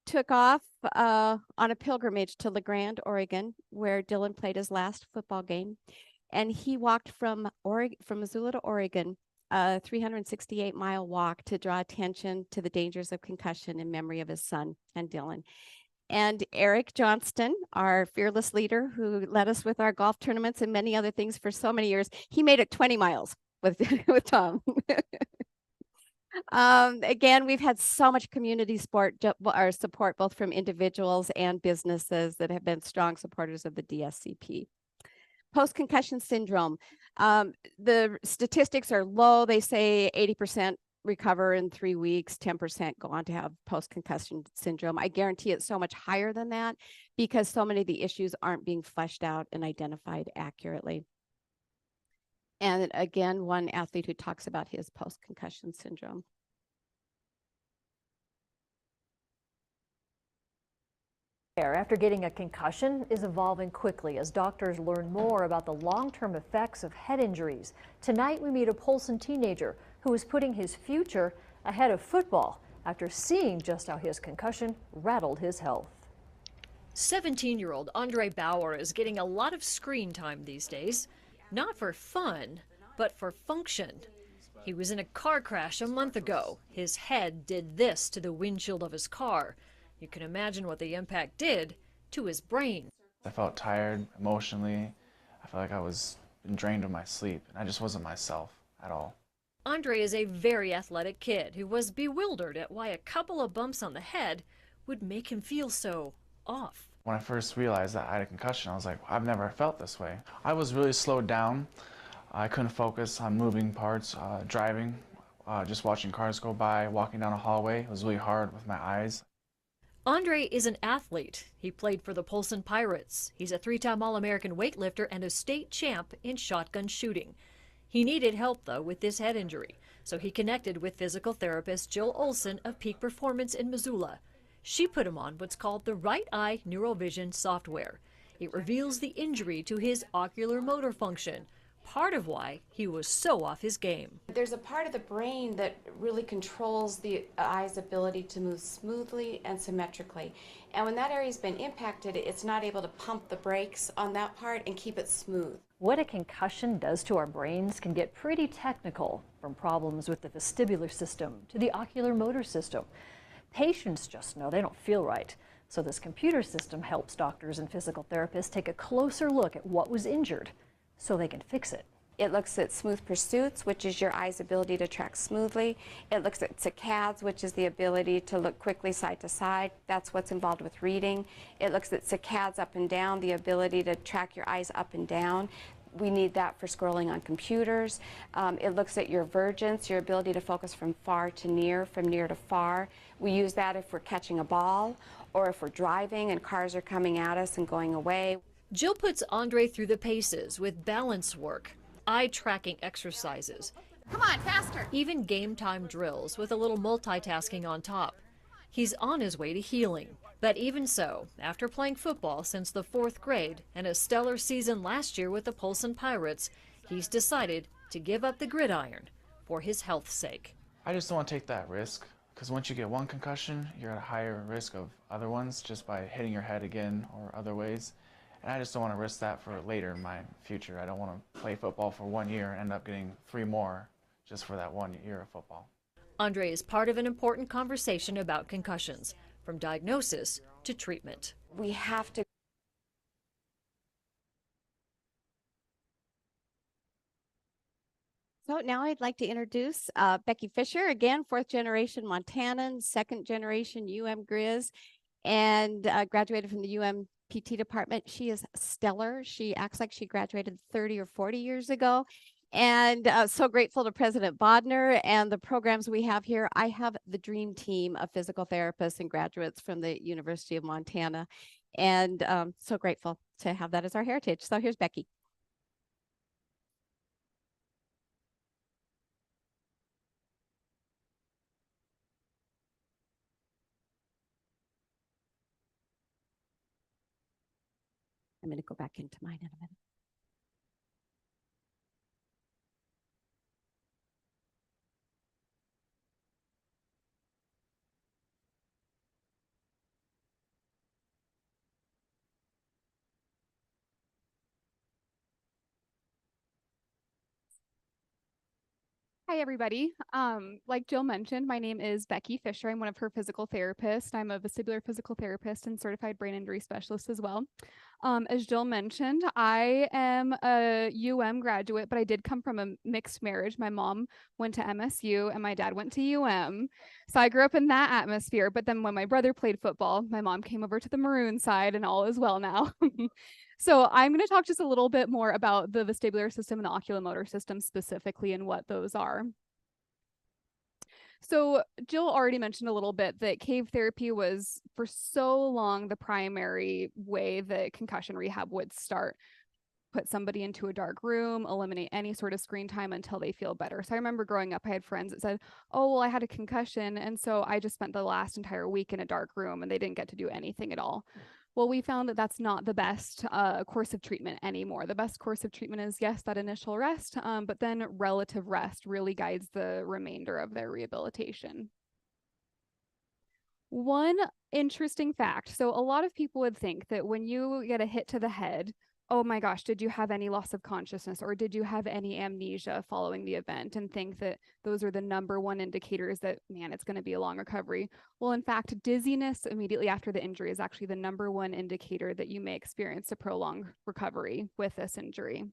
took off on a pilgrimage to La Grande, Oregon, where Dylan played his last football game. And he walked from Missoula to Oregon, a 368-mile walk to draw attention to the dangers of concussion in memory of his son and Dylan. And Eric Johnston, our fearless leader who led us with our golf tournaments and many other things for so many years, he made it 20 miles with Tom. Again, we've had so much community support both from individuals and businesses that have been strong supporters of the DSCP. Post-concussion syndrome. The statistics are low. They say 80% recover in 3 weeks, 10% go on to have post-concussion syndrome. I guarantee it's so much higher than that because so many of the issues aren't being fleshed out and identified accurately. And again, one athlete who talks about his post-concussion syndrome. After getting a concussion is evolving quickly as doctors learn more about the long-term effects of head injuries. Tonight we meet a Olson teenager who is putting his future ahead of football after seeing just how his concussion rattled his health. 17-year-old Andre Bauer is getting a lot of screen time these days, not for fun, but for function. He was in a car crash a month ago. His head did this to the windshield of his car. You can imagine what the impact did to his brain. I felt tired emotionally. I felt like I was drained of my sleep, and I just wasn't myself at all. Andre is a very athletic kid who was bewildered at why a couple of bumps on the head would make him feel so off. When I first realized that I had a concussion, I was like, I've never felt this way. I was really slowed down. I couldn't focus on moving parts, driving, just watching cars go by, walking down a hallway. It was really hard with my eyes. Andre is an athlete. He played for the Polson Pirates. He's a 3-time All-American weightlifter and a state champ in shotgun shooting. He needed help, though, with this head injury, so he connected with physical therapist Jill Olson of Peak Performance in Missoula. She put him on what's called the Right Eye Neurovision software. It reveals the injury to his ocular motor function, part of why he was so off his game. There's a part of the brain that really controls the eye's ability to move smoothly and symmetrically. And when that area's been impacted, it's not able to pump the brakes on that part and keep it smooth. What a concussion does to our brains can get pretty technical, from problems with the vestibular system to the ocular motor system. Patients just know they don't feel right. So this computer system helps doctors and physical therapists take a closer look at what was injured so they can fix it. It looks at smooth pursuits, which is your eye's ability to track smoothly. It looks at saccades, which is the ability to look quickly side to side. That's what's involved with reading. It looks at saccades up and down, the ability to track your eyes up and down. We need that for scrolling on computers. It looks at your vergence, your ability to focus from far to near, from near to far. We use that if we're catching a ball or if we're driving and cars are coming at us and going away. Jill puts Andre through the paces with balance work, eye tracking exercises. Come on, faster. Even game time drills with a little multitasking on top. He's on his way to healing. But even so, after playing football since the 4th grade and a stellar season last year with the Olson Pirates, he's decided to give up the gridiron for his health's sake. I just don't want to take that risk, because once you get one concussion, you're at a higher risk of other ones just by hitting your head again or other ways. And I just don't want to risk that for later in my future. I don't want to play football for 1 year and end up getting 3 more just for that 1 year of football. Andre is part of an important conversation about concussions, from diagnosis to treatment. We have to So now I'd like to introduce Becky Fischer, again, 4th generation Montanan, 2nd generation Grizz, and graduated from the PT department. She is stellar. She acts like she graduated 30 or 40 years ago. And so grateful to President Bodner and the programs we have here. I have the dream team of physical therapists and graduates from the University of Montana. And so grateful to have that as our heritage. So here's Becky. I'm going to go back into mine in a minute. Hi, everybody. Like Jill mentioned, my name is Becky Fischer. I'm one of her physical therapists. I'm a vestibular physical therapist and certified brain injury specialist as well. As Jill mentioned, I am a graduate, but I did come from a mixed marriage. My mom went to MSU and my dad went to So I grew up in that atmosphere. But then when my brother played football, my mom came over to the Maroon side and all is well now. So I'm going to talk just a little bit more about the vestibular system and the oculomotor system specifically and what those are. So Jill already mentioned a little bit that cave therapy was for so long the primary way that concussion rehab would start. Put somebody into a dark room, eliminate any sort of screen time until they feel better. So I remember growing up, I had friends that said, oh, well, I had a concussion. And so I just spent the last entire week in a dark room and they didn't get to do anything at all. Well, we found that that's not the best course of treatment anymore. The best course of treatment is, yes, that initial rest, but then relative rest really guides the remainder of their rehabilitation. One interesting fact. So a lot of people would think that when you get a hit to the head, oh my gosh, did you have any loss of consciousness or did you have any amnesia following the event, and think that those are the #1 indicators that, man, it's going to be a long recovery. Well, in fact, dizziness immediately after the injury is actually the #1 indicator that you may experience a prolonged recovery with this injury.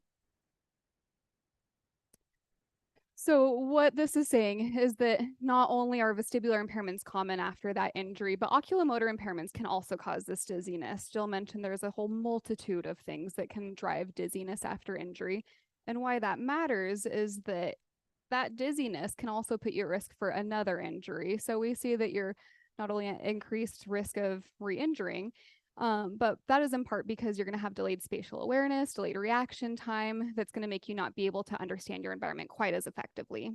So what this is saying is that not only are vestibular impairments common after that injury, but oculomotor impairments can also cause this dizziness. Jill mentioned there's a whole multitude of things that can drive dizziness after injury. And why that matters is that that dizziness can also put you at risk for another injury. So we see that you're not only at increased risk of re-injuring, but that is in part because you're going to have delayed spatial awareness, delayed reaction time, that's going to make you not be able to understand your environment quite as effectively.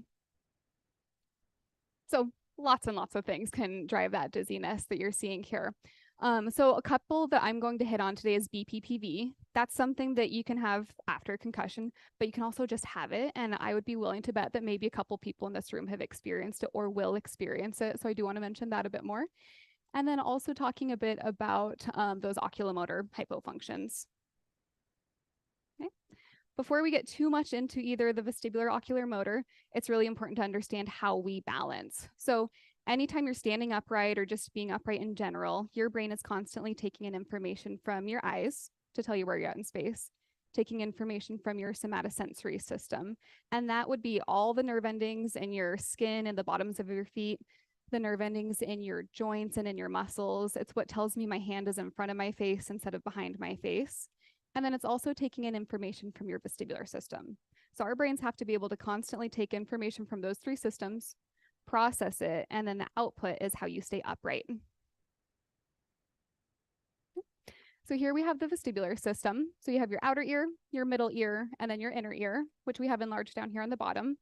So lots and lots of things can drive that dizziness that you're seeing here. So a couple that I'm going to hit on today is BPPV. That's something that you can have after concussion, but you can also just have it. And I would be willing to bet that maybe a couple people in this room have experienced it or will experience it. So I do want to mention that a bit more. And then also talking a bit about those oculomotor hypofunctions. Okay. Before we get too much into either the vestibular or ocular motor, it's really important to understand how we balance. So anytime you're standing upright or just being upright in general, your brain is constantly taking in information from your eyes to tell you where you're at in space. taking information from your somatosensory system. And that would be all the nerve endings in your skin and the bottoms of your feet, the nerve endings in your joints and in your muscles. It's what tells me my hand is in front of my face instead of behind my face. And then it's also taking in information from your vestibular system. So our brains have to be able to constantly take information from those three systems, process it, and then the output is how you stay upright. So here we have the vestibular system. So you have your outer ear, your middle ear, and then your inner ear, which we have enlarged down here on the bottom.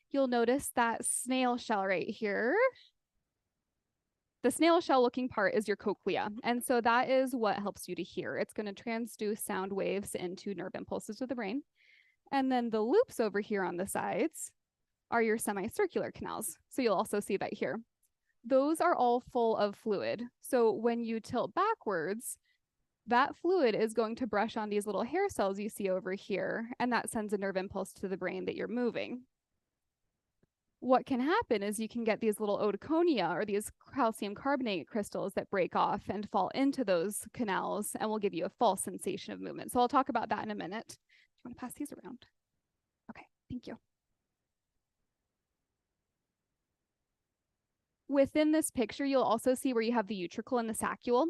You'll notice that snail shell right here. The snail shell looking part is your cochlea. And so that is what helps you to hear. It's going to transduce sound waves into nerve impulses to the brain. And then the loops over here on the sides are your semicircular canals. So you'll also see that here. Those are all full of fluid. So when you tilt backwards, that fluid is going to brush on these little hair cells you see over here, and that sends a nerve impulse to the brain that you're moving. What can happen is you can get these little otoconia, or these calcium carbonate crystals that break off and fall into those canals and will give you a false sensation of movement. So I'll talk about that in a minute. Do you want to pass these around? Okay, thank you. Within this picture, you'll also see where you have the utricle and the saccule.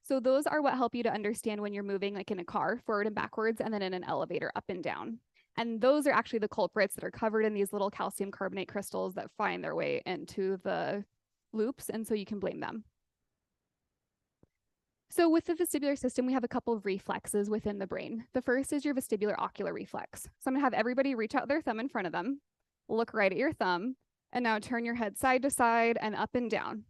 So those are what help you to understand when you're moving, like in a car, forward and backwards, and then in an elevator, up and down. And those are actually the culprits that are covered in these little calcium carbonate crystals that find their way into the loops, and so you can blame them. So with the vestibular system, we have a couple of reflexes within the brain. The first is your vestibular ocular reflex. So I'm gonna have everybody reach out their thumb in front of them, look right at your thumb, and now turn your head side to side and up and down.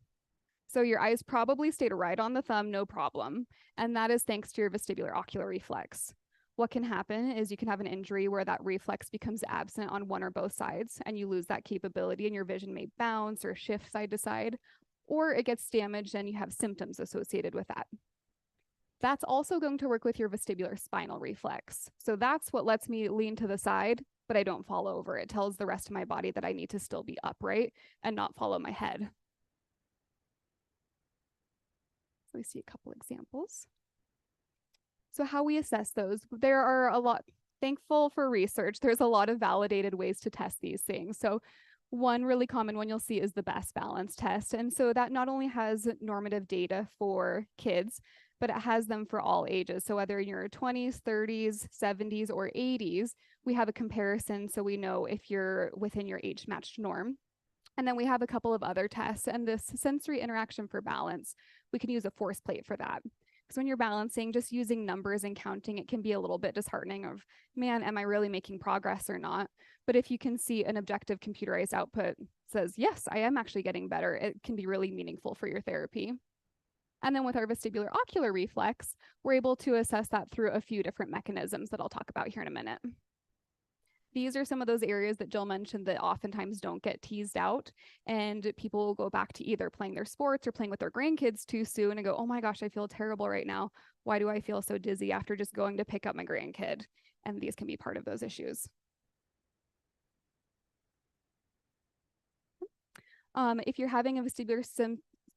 So your eyes probably stayed right on the thumb, no problem. And that is thanks to your vestibular ocular reflex. What can happen is you can have an injury where that reflex becomes absent on one or both sides, and you lose that capability, and your vision may bounce or shift side to side, or it gets damaged and you have symptoms associated with that. That's also going to work with your vestibular spinal reflex. So that's what lets me lean to the side, but I don't fall over. It tells the rest of my body that I need to still be upright and not follow my head. We see a couple examples. So how we assess those, there are a lot, thankful for research, there's a lot of validated ways to test these things. So one really common one you'll see is the best balance test. And so that not only has normative data for kids, but it has them for all ages. So whether in your 20s, 30s, 70s, or 80s, we have a comparison so we know if you're within your age matched norm. And then we have a couple of other tests, and this sensory interaction for balance, we can use a force plate for that. Because when you're balancing, just using numbers and counting, it can be a little bit disheartening of, man, am I really making progress or not? But if you can see an objective computerized output says, yes, I am actually getting better, it can be really meaningful for your therapy. And then with our vestibular ocular reflex, we're able to assess that through a few different mechanisms that I'll talk about here in a minute. These are some of those areas that Jill mentioned that oftentimes don't get teased out, and people will go back to either playing their sports or playing with their grandkids too soon and go, oh my gosh, I feel terrible right now. Why do I feel so dizzy after just going to pick up my grandkid? And these can be part of those issues. If you're having a vestibular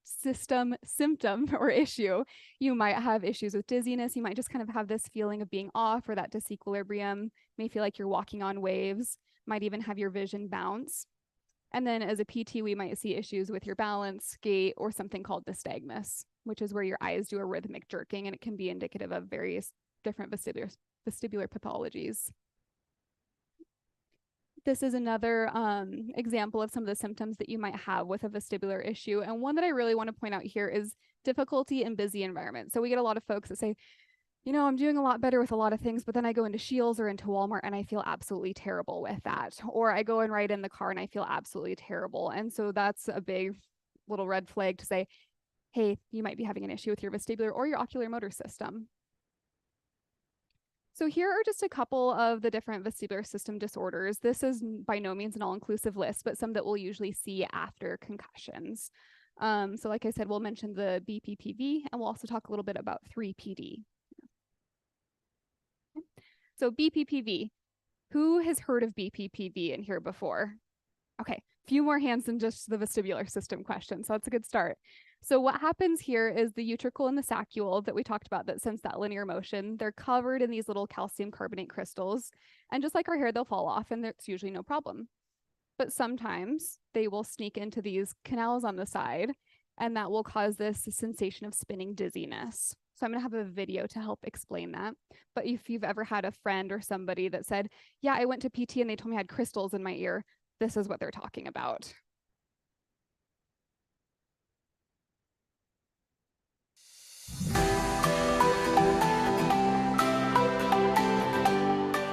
system symptom or issue, you might have issues with dizziness. You might just kind of have this feeling of being off or that disequilibrium. May feel like you're walking on waves, might even have your vision bounce. And then as a PT, we might see issues with your balance, gait, or something called nystagmus, which is where your eyes do a rhythmic jerking, and it can be indicative of various different vestibular pathologies. This is another example of some of the symptoms that you might have with a vestibular issue. And one that I really want to point out here is difficulty in busy environments. So we get a lot of folks that say, you know, I'm doing a lot better with a lot of things, but then I go into Scheels or into Walmart and I feel absolutely terrible with that. Or I go and ride in the car and I feel absolutely terrible. And so that's a big little red flag to say, hey, you might be having an issue with your vestibular or your ocular motor system. So here are just a couple of the different vestibular system disorders. This is by no means an all-inclusive list, but some that we'll usually see after concussions. So like I said, we'll mention the BPPV, and we'll also talk a little bit about 3PD. So BPPV, who has heard of BPPV in here before? Okay, few more hands than just the vestibular system question, so that's a good start. So what happens here is the utricle and the saccule that we talked about that sense that linear motion, they're covered in these little calcium carbonate crystals. And just like our hair, they'll fall off and there's usually no problem. But sometimes they will sneak into these canals on the side, and that will cause this sensation of spinning dizziness. So I'm going to have a video to help explain that. But if you've ever had a friend or somebody that said, yeah, I went to PT and they told me I had crystals in my ear, this is what they're talking about.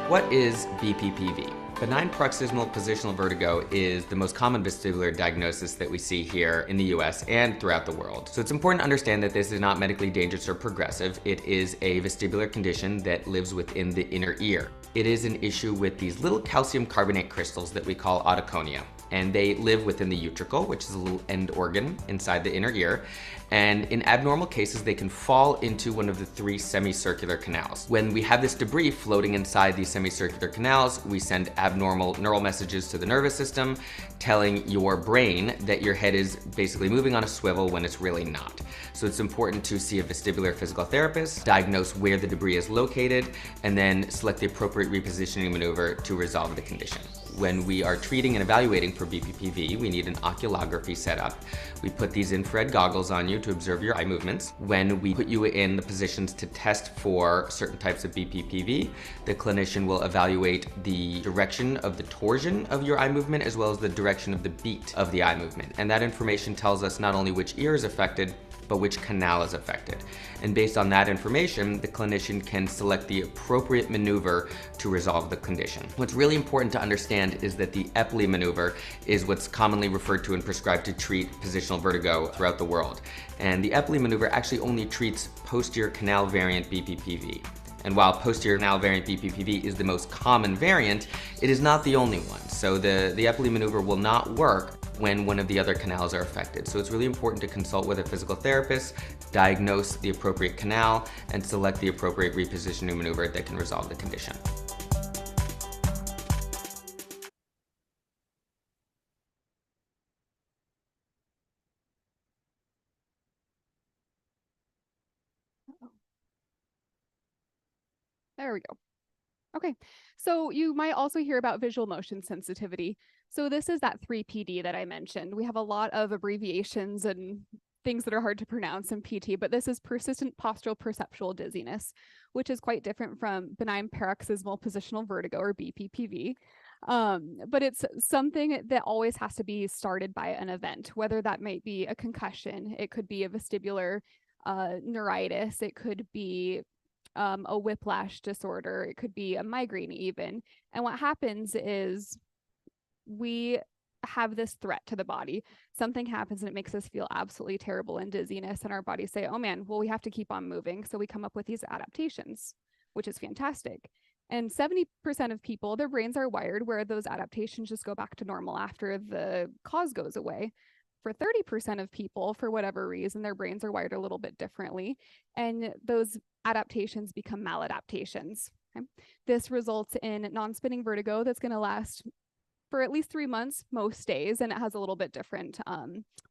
What is BPPV? Benign paroxysmal positional vertigo is the most common vestibular diagnosis that we see here in the US and throughout the world. So it's important to understand that this is not medically dangerous or progressive. It is a vestibular condition that lives within the inner ear. It is an issue with these little calcium carbonate crystals that we call otoconia. And they live within the utricle, which is a little end organ inside the inner ear. And in abnormal cases, they can fall into one of the 3 semicircular canals. When we have this debris floating inside these semicircular canals, we send abnormal neural messages to the nervous system, telling your brain that your head is basically moving on a swivel when it's really not. So it's important to see a vestibular physical therapist, diagnose where the debris is located, and then select the appropriate repositioning maneuver to resolve the condition. When we are treating and evaluating for BPPV, we need an oculography set up. We put these infrared goggles on you to observe your eye movements. When we put you in the positions to test for certain types of BPPV, the clinician will evaluate the direction of the torsion of your eye movement as well as the direction of the beat of the eye movement. And that information tells us not only which ear is affected, but which canal is affected. And based on that information, the clinician can select the appropriate maneuver to resolve the condition. What's really important to understand is that the Epley maneuver is what's commonly referred to and prescribed to treat positional vertigo throughout the world. And the Epley maneuver actually only treats posterior canal variant BPPV. And while posterior canal variant BPPV is the most common variant, it is not the only one. So the Epley maneuver will not work when one of the other canals are affected. So it's really important to consult with a physical therapist, diagnose the appropriate canal, and select the appropriate repositioning maneuver that can resolve the condition. There we go. Okay, so you might also hear about visual motion sensitivity. So this is that 3PD that I mentioned. We have a lot of abbreviations and things that are hard to pronounce in PT, but this is persistent postural perceptual dizziness, which is quite different from benign paroxysmal positional vertigo or BPPV. But it's something that always has to be started by an event, whether that might be a concussion, it could be a vestibular neuritis, it could be a whiplash disorder, it could be a migraine even. And what happens is we have this threat to the body. Something happens and it makes us feel absolutely terrible and dizziness, and our bodies say, oh man, well, we have to keep on moving. So we come up with these adaptations, which is fantastic. And 70% of people, their brains are wired where those adaptations just go back to normal after the cause goes away. For 30% of people, for whatever reason, their brains are wired a little bit differently, and those adaptations become maladaptations. Okay? This results in non-spinning vertigo that's going to last for at least 3 months most days, and it has a little bit different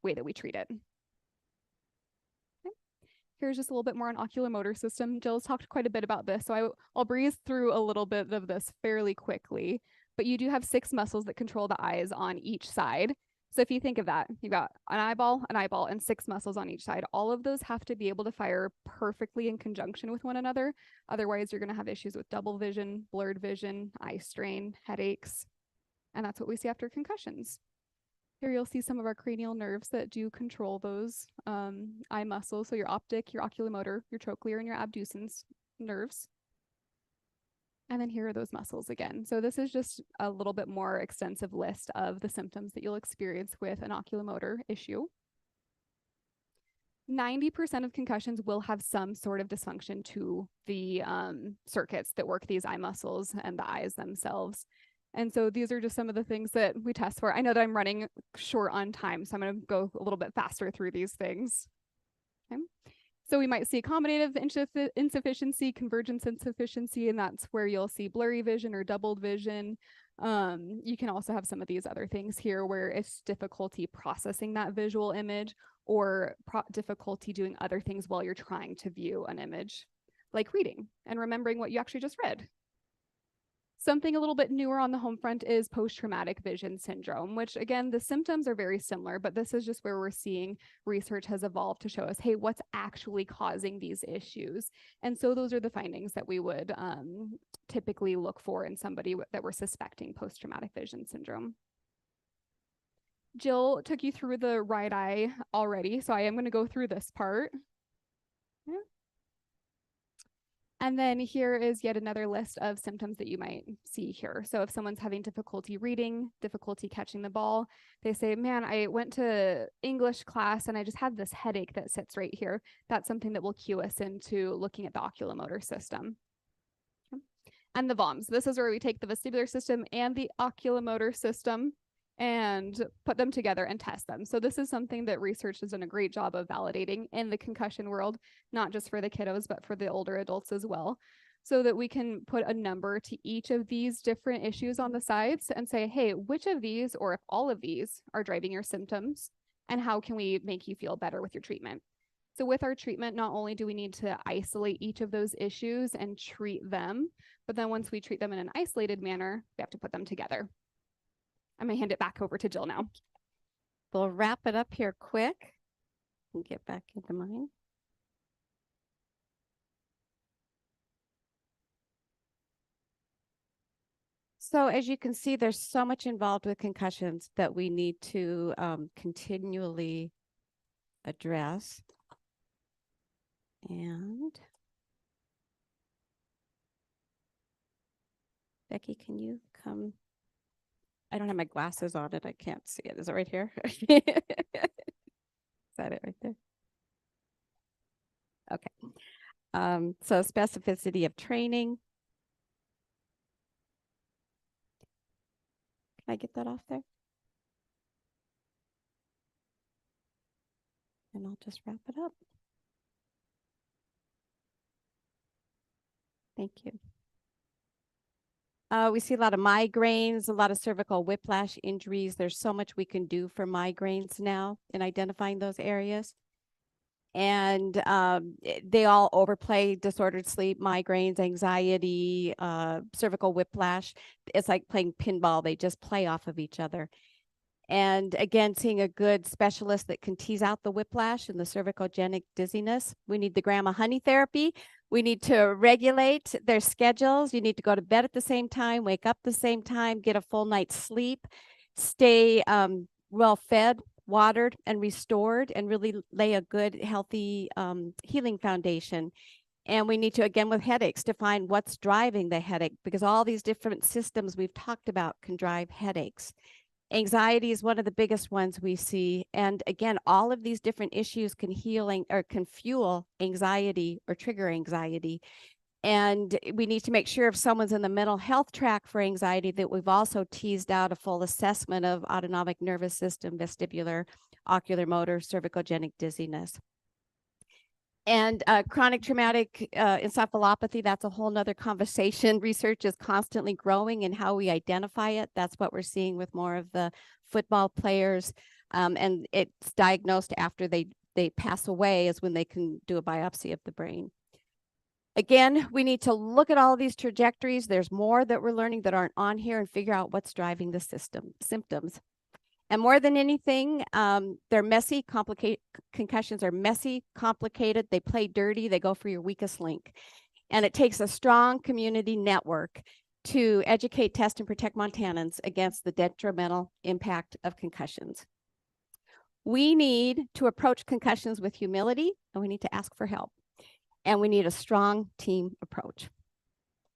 way that we treat it. Okay. Here's just a little bit more on oculomotor system. Jill's talked quite a bit about this, so I'll breeze through a little bit of this fairly quickly, but you do have 6 muscles that control the eyes on each side. So if you think of that, you've got an eyeball, and 6 muscles on each side. All of those have to be able to fire perfectly in conjunction with one another. Otherwise, you're going to have issues with double vision, blurred vision, eye strain, headaches. And that's what we see after concussions. Here you'll see some of our cranial nerves that do control those eye muscles. So your optic, your oculomotor, your trochlear, and your abducens nerves. And then here are those muscles again. So this is just a little bit more extensive list of the symptoms that you'll experience with an oculomotor issue. 90% of concussions will have some sort of dysfunction to the circuits that work these eye muscles and the eyes themselves. And so these are just some of the things that we test for. I know that I'm running short on time, so I'm going to go a little bit faster through these things. Okay. So we might see accommodative insufficiency, convergence insufficiency, and that's where you'll see blurry vision or doubled vision. You can also have some of these other things here where it's difficulty processing that visual image or difficulty doing other things while you're trying to view an image, like reading and remembering what you actually just read. Something a little bit newer on the home front is post-traumatic vision syndrome, which again, the symptoms are very similar, but this is just where we're seeing research has evolved to show us, hey, what's actually causing these issues? And so those are the findings that we would typically look for in somebody that we're suspecting post-traumatic vision syndrome. Jill took you through the right eye already, so I am going to go through this part. Yeah. And then here is yet another list of symptoms that you might see here. So if someone's having difficulty reading, difficulty catching the ball, they say, man, I went to English class and I just had this headache that sits right here. That's something that will cue us into looking at the oculomotor system. And the VOMs. This is where we take the vestibular system and the oculomotor system and put them together and test them. So this is something that research has done a great job of validating in the concussion world, not just for the kiddos, but for the older adults as well, so that we can put a number to each of these different issues on the sides and say, hey, which of these, or if all of these are driving your symptoms, and how can we make you feel better with your treatment? So with our treatment, not only do we need to isolate each of those issues and treat them, but then once we treat them in an isolated manner, we have to put them together. I'm going to hand it back over to Jill now. We'll wrap it up here quick and get back into mine. So as you can see, there's so much involved with concussions that we need to continually address. And Becky, can you come? I don't have my glasses on it. I can't see it. Is it right here? Is that it right there? Okay. So specificity of training. Can I get that off there? And I'll just wrap it up. Thank you. We see a lot of migraines, a lot of cervical whiplash injuries. There's so much we can do for migraines now in identifying those areas. And they all overplay disordered sleep, migraines, anxiety, cervical whiplash. It's like playing pinball. They just play off of each other. And again, seeing a good specialist that can tease out the whiplash and the cervicogenic dizziness. We need the grandma honey therapy. We need to regulate their schedules. You need to go to bed at the same time, wake up the same time, get a full night's sleep, stay well fed, watered, and restored, and really lay a good, healthy healing foundation. And we need to, again, with headaches, define what's driving the headache, because all these different systems we've talked about can drive headaches. Anxiety is one of the biggest ones we see. And again, all of these different issues can can fuel anxiety or trigger anxiety. And we need to make sure if someone's in the mental health track for anxiety that we've also teased out a full assessment of autonomic nervous system, vestibular, ocular motor, cervicogenic dizziness. And chronic traumatic encephalopathy, that's a whole nother conversation. Research is constantly growing in how we identify it. That's what we're seeing with more of the football players. And it's diagnosed after they pass away is when they can do a biopsy of the brain. Again, we need to look at all of these trajectories. There's more that we're learning that aren't on here and figure out what's driving the symptoms. And more than anything, they're messy, complicated. Concussions are messy, complicated. They play dirty. They go for your weakest link. And it takes a strong community network to educate, test, and protect Montanans against the detrimental impact of concussions. We need to approach concussions with humility, and we need to ask for help. And we need a strong team approach.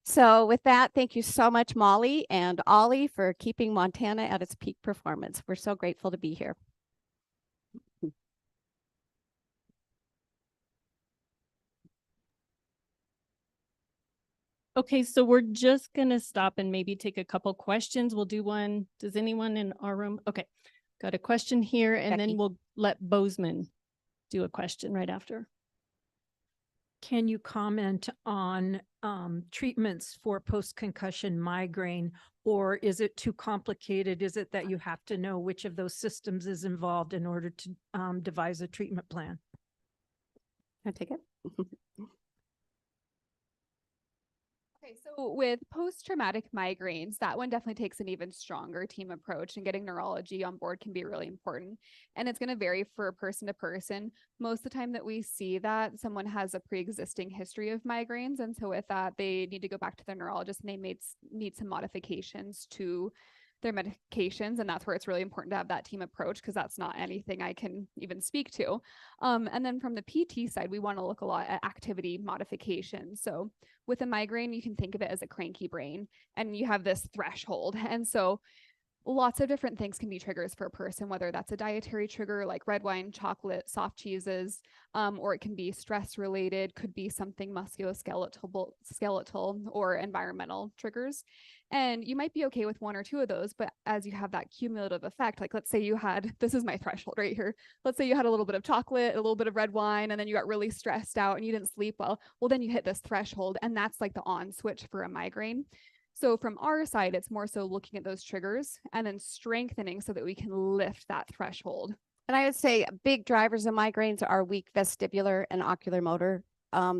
So with that, thank you so much, Molly and Ollie, for keeping Montana at its peak performance. We're so grateful to be here. Okay, so we're just going to stop and maybe take a couple questions. We'll do one. Does anyone in our room? Okay, got a question here, and then we'll let Bozeman do a question right after. Can you comment on treatments for post-concussion migraine, or is it too complicated? Is it that you have to know which of those systems is involved in order to devise a treatment plan? Can I take it? Okay, so with post-traumatic migraines, that one definitely takes an even stronger team approach, and getting neurology on board can be really important. And it's going to vary for person to person. Most of the time that we see that, someone has a pre-existing history of migraines, and so with that, they need to go back to their neurologist and they need some modifications to their medications, and that's where it's really important to have that team approach, because that's not anything I can even speak to. And then from the PT side, we want to look a lot at activity modification. So with a migraine, you can think of it as a cranky brain, and you have this threshold. And so lots of different things can be triggers for a person, whether that's a dietary trigger like red wine, chocolate, soft cheeses, or it can be stress related, could be something musculoskeletal or environmental triggers. And you might be okay with one or two of those, but as you have that cumulative effect, like let's say you had, this is my threshold right here. Let's say you had a little bit of chocolate, a little bit of red wine, and then you got really stressed out and you didn't sleep well. Well, then you hit this threshold, and that's like the on switch for a migraine. So from our side, it's more so looking at those triggers and then strengthening so that we can lift that threshold. And I would say big drivers of migraines are weak vestibular and ocular motor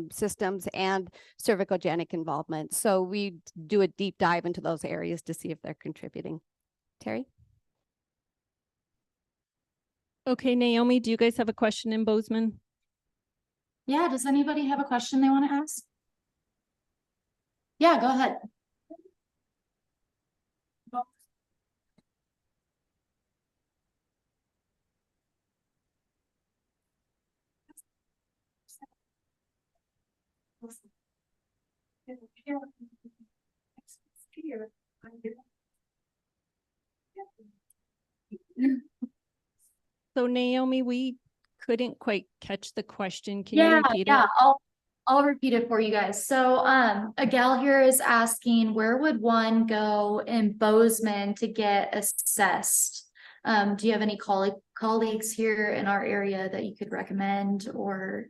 systems and cervicogenic involvement. So we do a deep dive into those areas to see if they're contributing. Terry? Okay, Naomi, do you guys have a question in Bozeman? Yeah, does anybody have a question they want to ask? Yeah, go ahead. So Naomi, we couldn't quite catch the question. Can you repeat it? I'll repeat it for you guys. So a gal here is asking, where would one go in Bozeman to get assessed? Do you have any colleagues here in our area that you could recommend? Or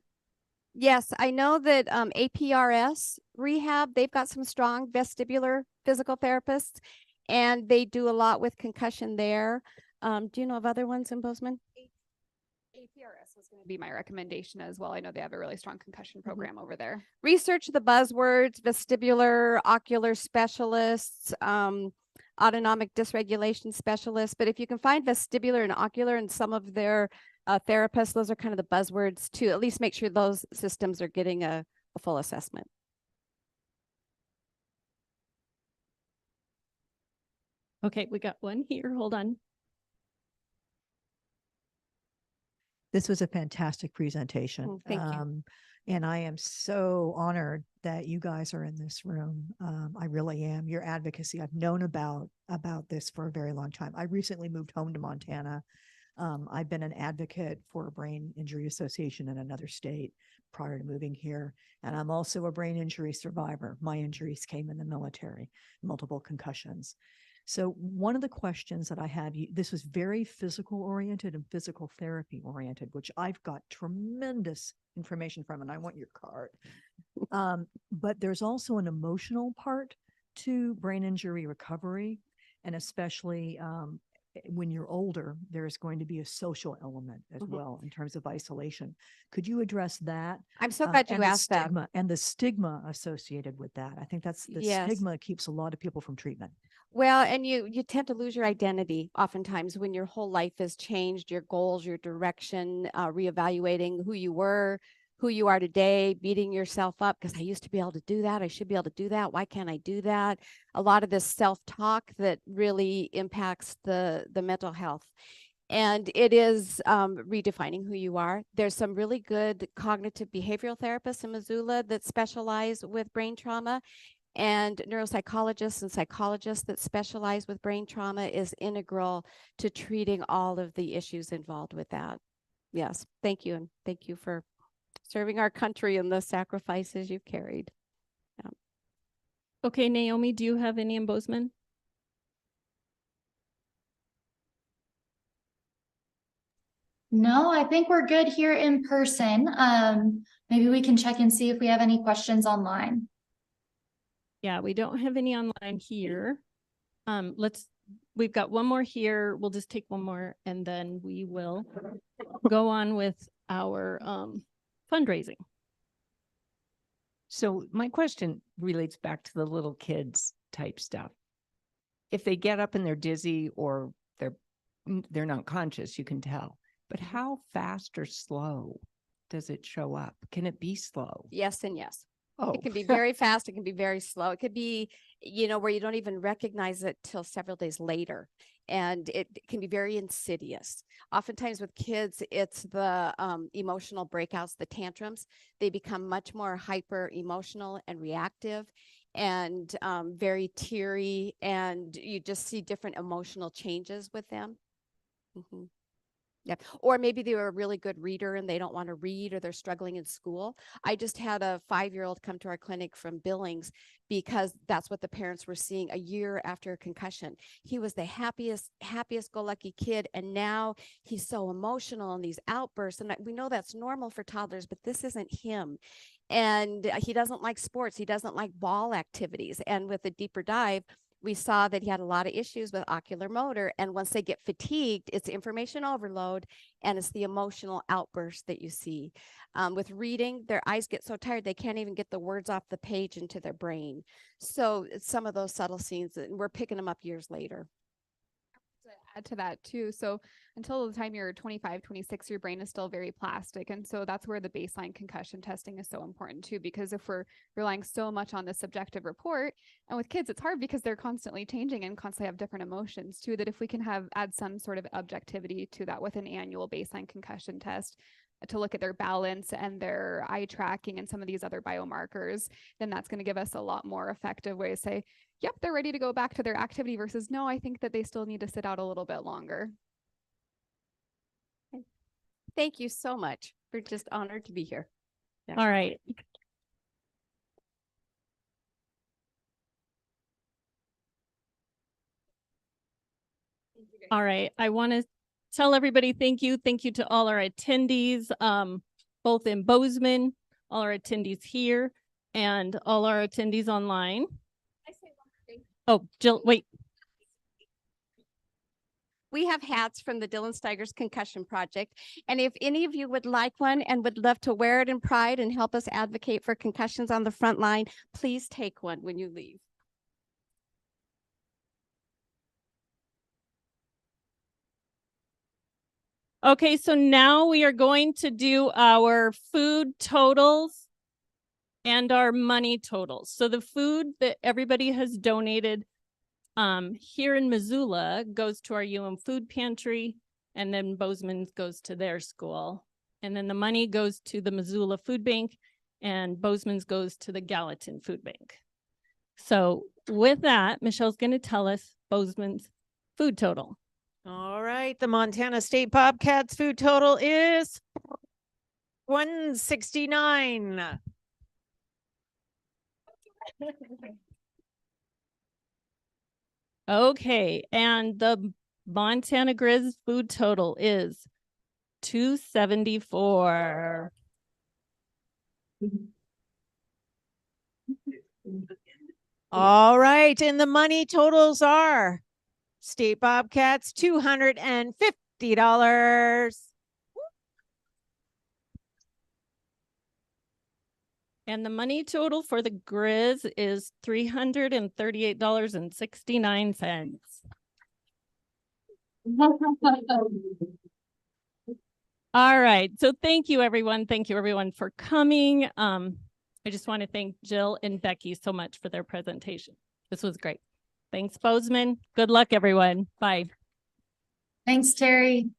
Yes, I know that APRS Rehab, they've got some strong vestibular physical therapists, and they do a lot with concussion there. Do you know of other ones in Bozeman? APRS was going to be my recommendation as well. I know they have a really strong concussion program over there. Research the buzzwords: vestibular, ocular specialists, autonomic dysregulation specialists. But if you can find vestibular and ocular in some of their therapists, those are kind of the buzzwords to at least make sure those systems are getting a full assessment. Okay, we got one here. Hold on. This was a fantastic presentation. Thank you. And I am so honored that you guys are in this room. I really am. Your advocacy, I've known about this for a very long time. I recently moved home to Montana. I've been an advocate for a brain injury association in another state prior to moving here. And I'm also a brain injury survivor. My injuries came in the military, multiple concussions. So one of the questions that I had, this was very physical oriented and physical therapy oriented, which I've got tremendous information from, and I want your card. But there's also an emotional part to brain injury recovery, and especially when you're older, there's going to be a social element as well in terms of isolation. Could you address that? I'm so glad you asked that. And the stigma associated with that. I think that's the stigma keeps a lot of people from treatment. Well, and you tend to lose your identity oftentimes when your whole life has changed, your goals, your direction, reevaluating who you were, who you are today, beating yourself up because I used to be able to do that. I should be able to do that. Why can't I do that? A lot of this self-talk that really impacts the mental health. And it is redefining who you are. There's some really good cognitive behavioral therapists in Missoula that specialize with brain trauma. And neuropsychologists and psychologists that specialize with brain trauma is integral to treating all of the issues involved with that. Yes, thank you. And thank you for serving our country and the sacrifices you've carried. Yeah. Okay, Naomi, do you have any in Bozeman? No, I think we're good here in person. Maybe we can check and see if we have any questions online. Yeah, we don't have any online here. We've got one more here. We'll just take one more and then we will go on with our fundraising. So my question relates back to the little kids type stuff. If they get up and they're dizzy or they're not conscious, you can tell. But how fast or slow does it show up? Can it be slow? Yes and yes. Oh. It can be very fast. It can be very slow. It could be, where you don't even recognize it till several days later. And it can be very insidious. Oftentimes with kids, it's the emotional breakouts, the tantrums. They become much more hyper emotional and reactive and very teary. And you just see different emotional changes with them. Mm-hmm. Yeah. Or maybe they were a really good reader and they don't want to read or they're struggling in school. I just had a 5-year-old come to our clinic from Billings because that's what the parents were seeing a year after a concussion. He was the happiest go lucky kid. And now he's so emotional and these outbursts. And we know that's normal for toddlers, but this isn't him. And he doesn't like sports. He doesn't like ball activities. And with a deeper dive, we saw that he had a lot of issues with ocular motor. And once they get fatigued, it's information overload and it's the emotional outburst that you see. With reading, their eyes get so tired, they can't even get the words off the page into their brain. So it's some of those subtle scenes, and we're picking them up years later. Add to that too. So until the time you're 25, 26, your brain is still very plastic. And so that's where the baseline concussion testing is so important too, because if we're relying so much on the subjective report, and with kids, it's hard because they're constantly changing and constantly have different emotions too, that if we can add some sort of objectivity to that with an annual baseline concussion test to look at their balance and their eye tracking and some of these other biomarkers, then that's going to give us a lot more effective way to say, yep, they're ready to go back to their activity versus no, I think that they still need to sit out a little bit longer. Thank you so much. We're just honored to be here. Yeah. All right. All right. I want to tell everybody thank you. Thank you to all our attendees, both in Bozeman, all our attendees here, and all our attendees online. Oh, Jill, wait. We have hats from the Steigers Concussion Project. And if any of you would like one and would love to wear it in pride and help us advocate for concussions on the front line, please take one when you leave. Okay, so now we are going to do our food totals and our money totals. So the food that everybody has donated here in Missoula goes to our food pantry, and then Bozeman's goes to their school. And then the money goes to the Missoula Food Bank, and Bozeman's goes to the Gallatin Food Bank. So with that, Michelle's going to tell us Bozeman's food total. All right, the Montana State Bobcats food total is $169. Okay, and the Montana Grizz food total is $274. All right, and the money totals are State Bobcats $250. And the money total for the Grizz is $338.69. All right. So thank you, everyone. Thank you, everyone, for coming. I just want to thank Jill and Becky so much for their presentation. This was great. Thanks, Bozeman. Good luck, everyone. Bye. Thanks, Terry.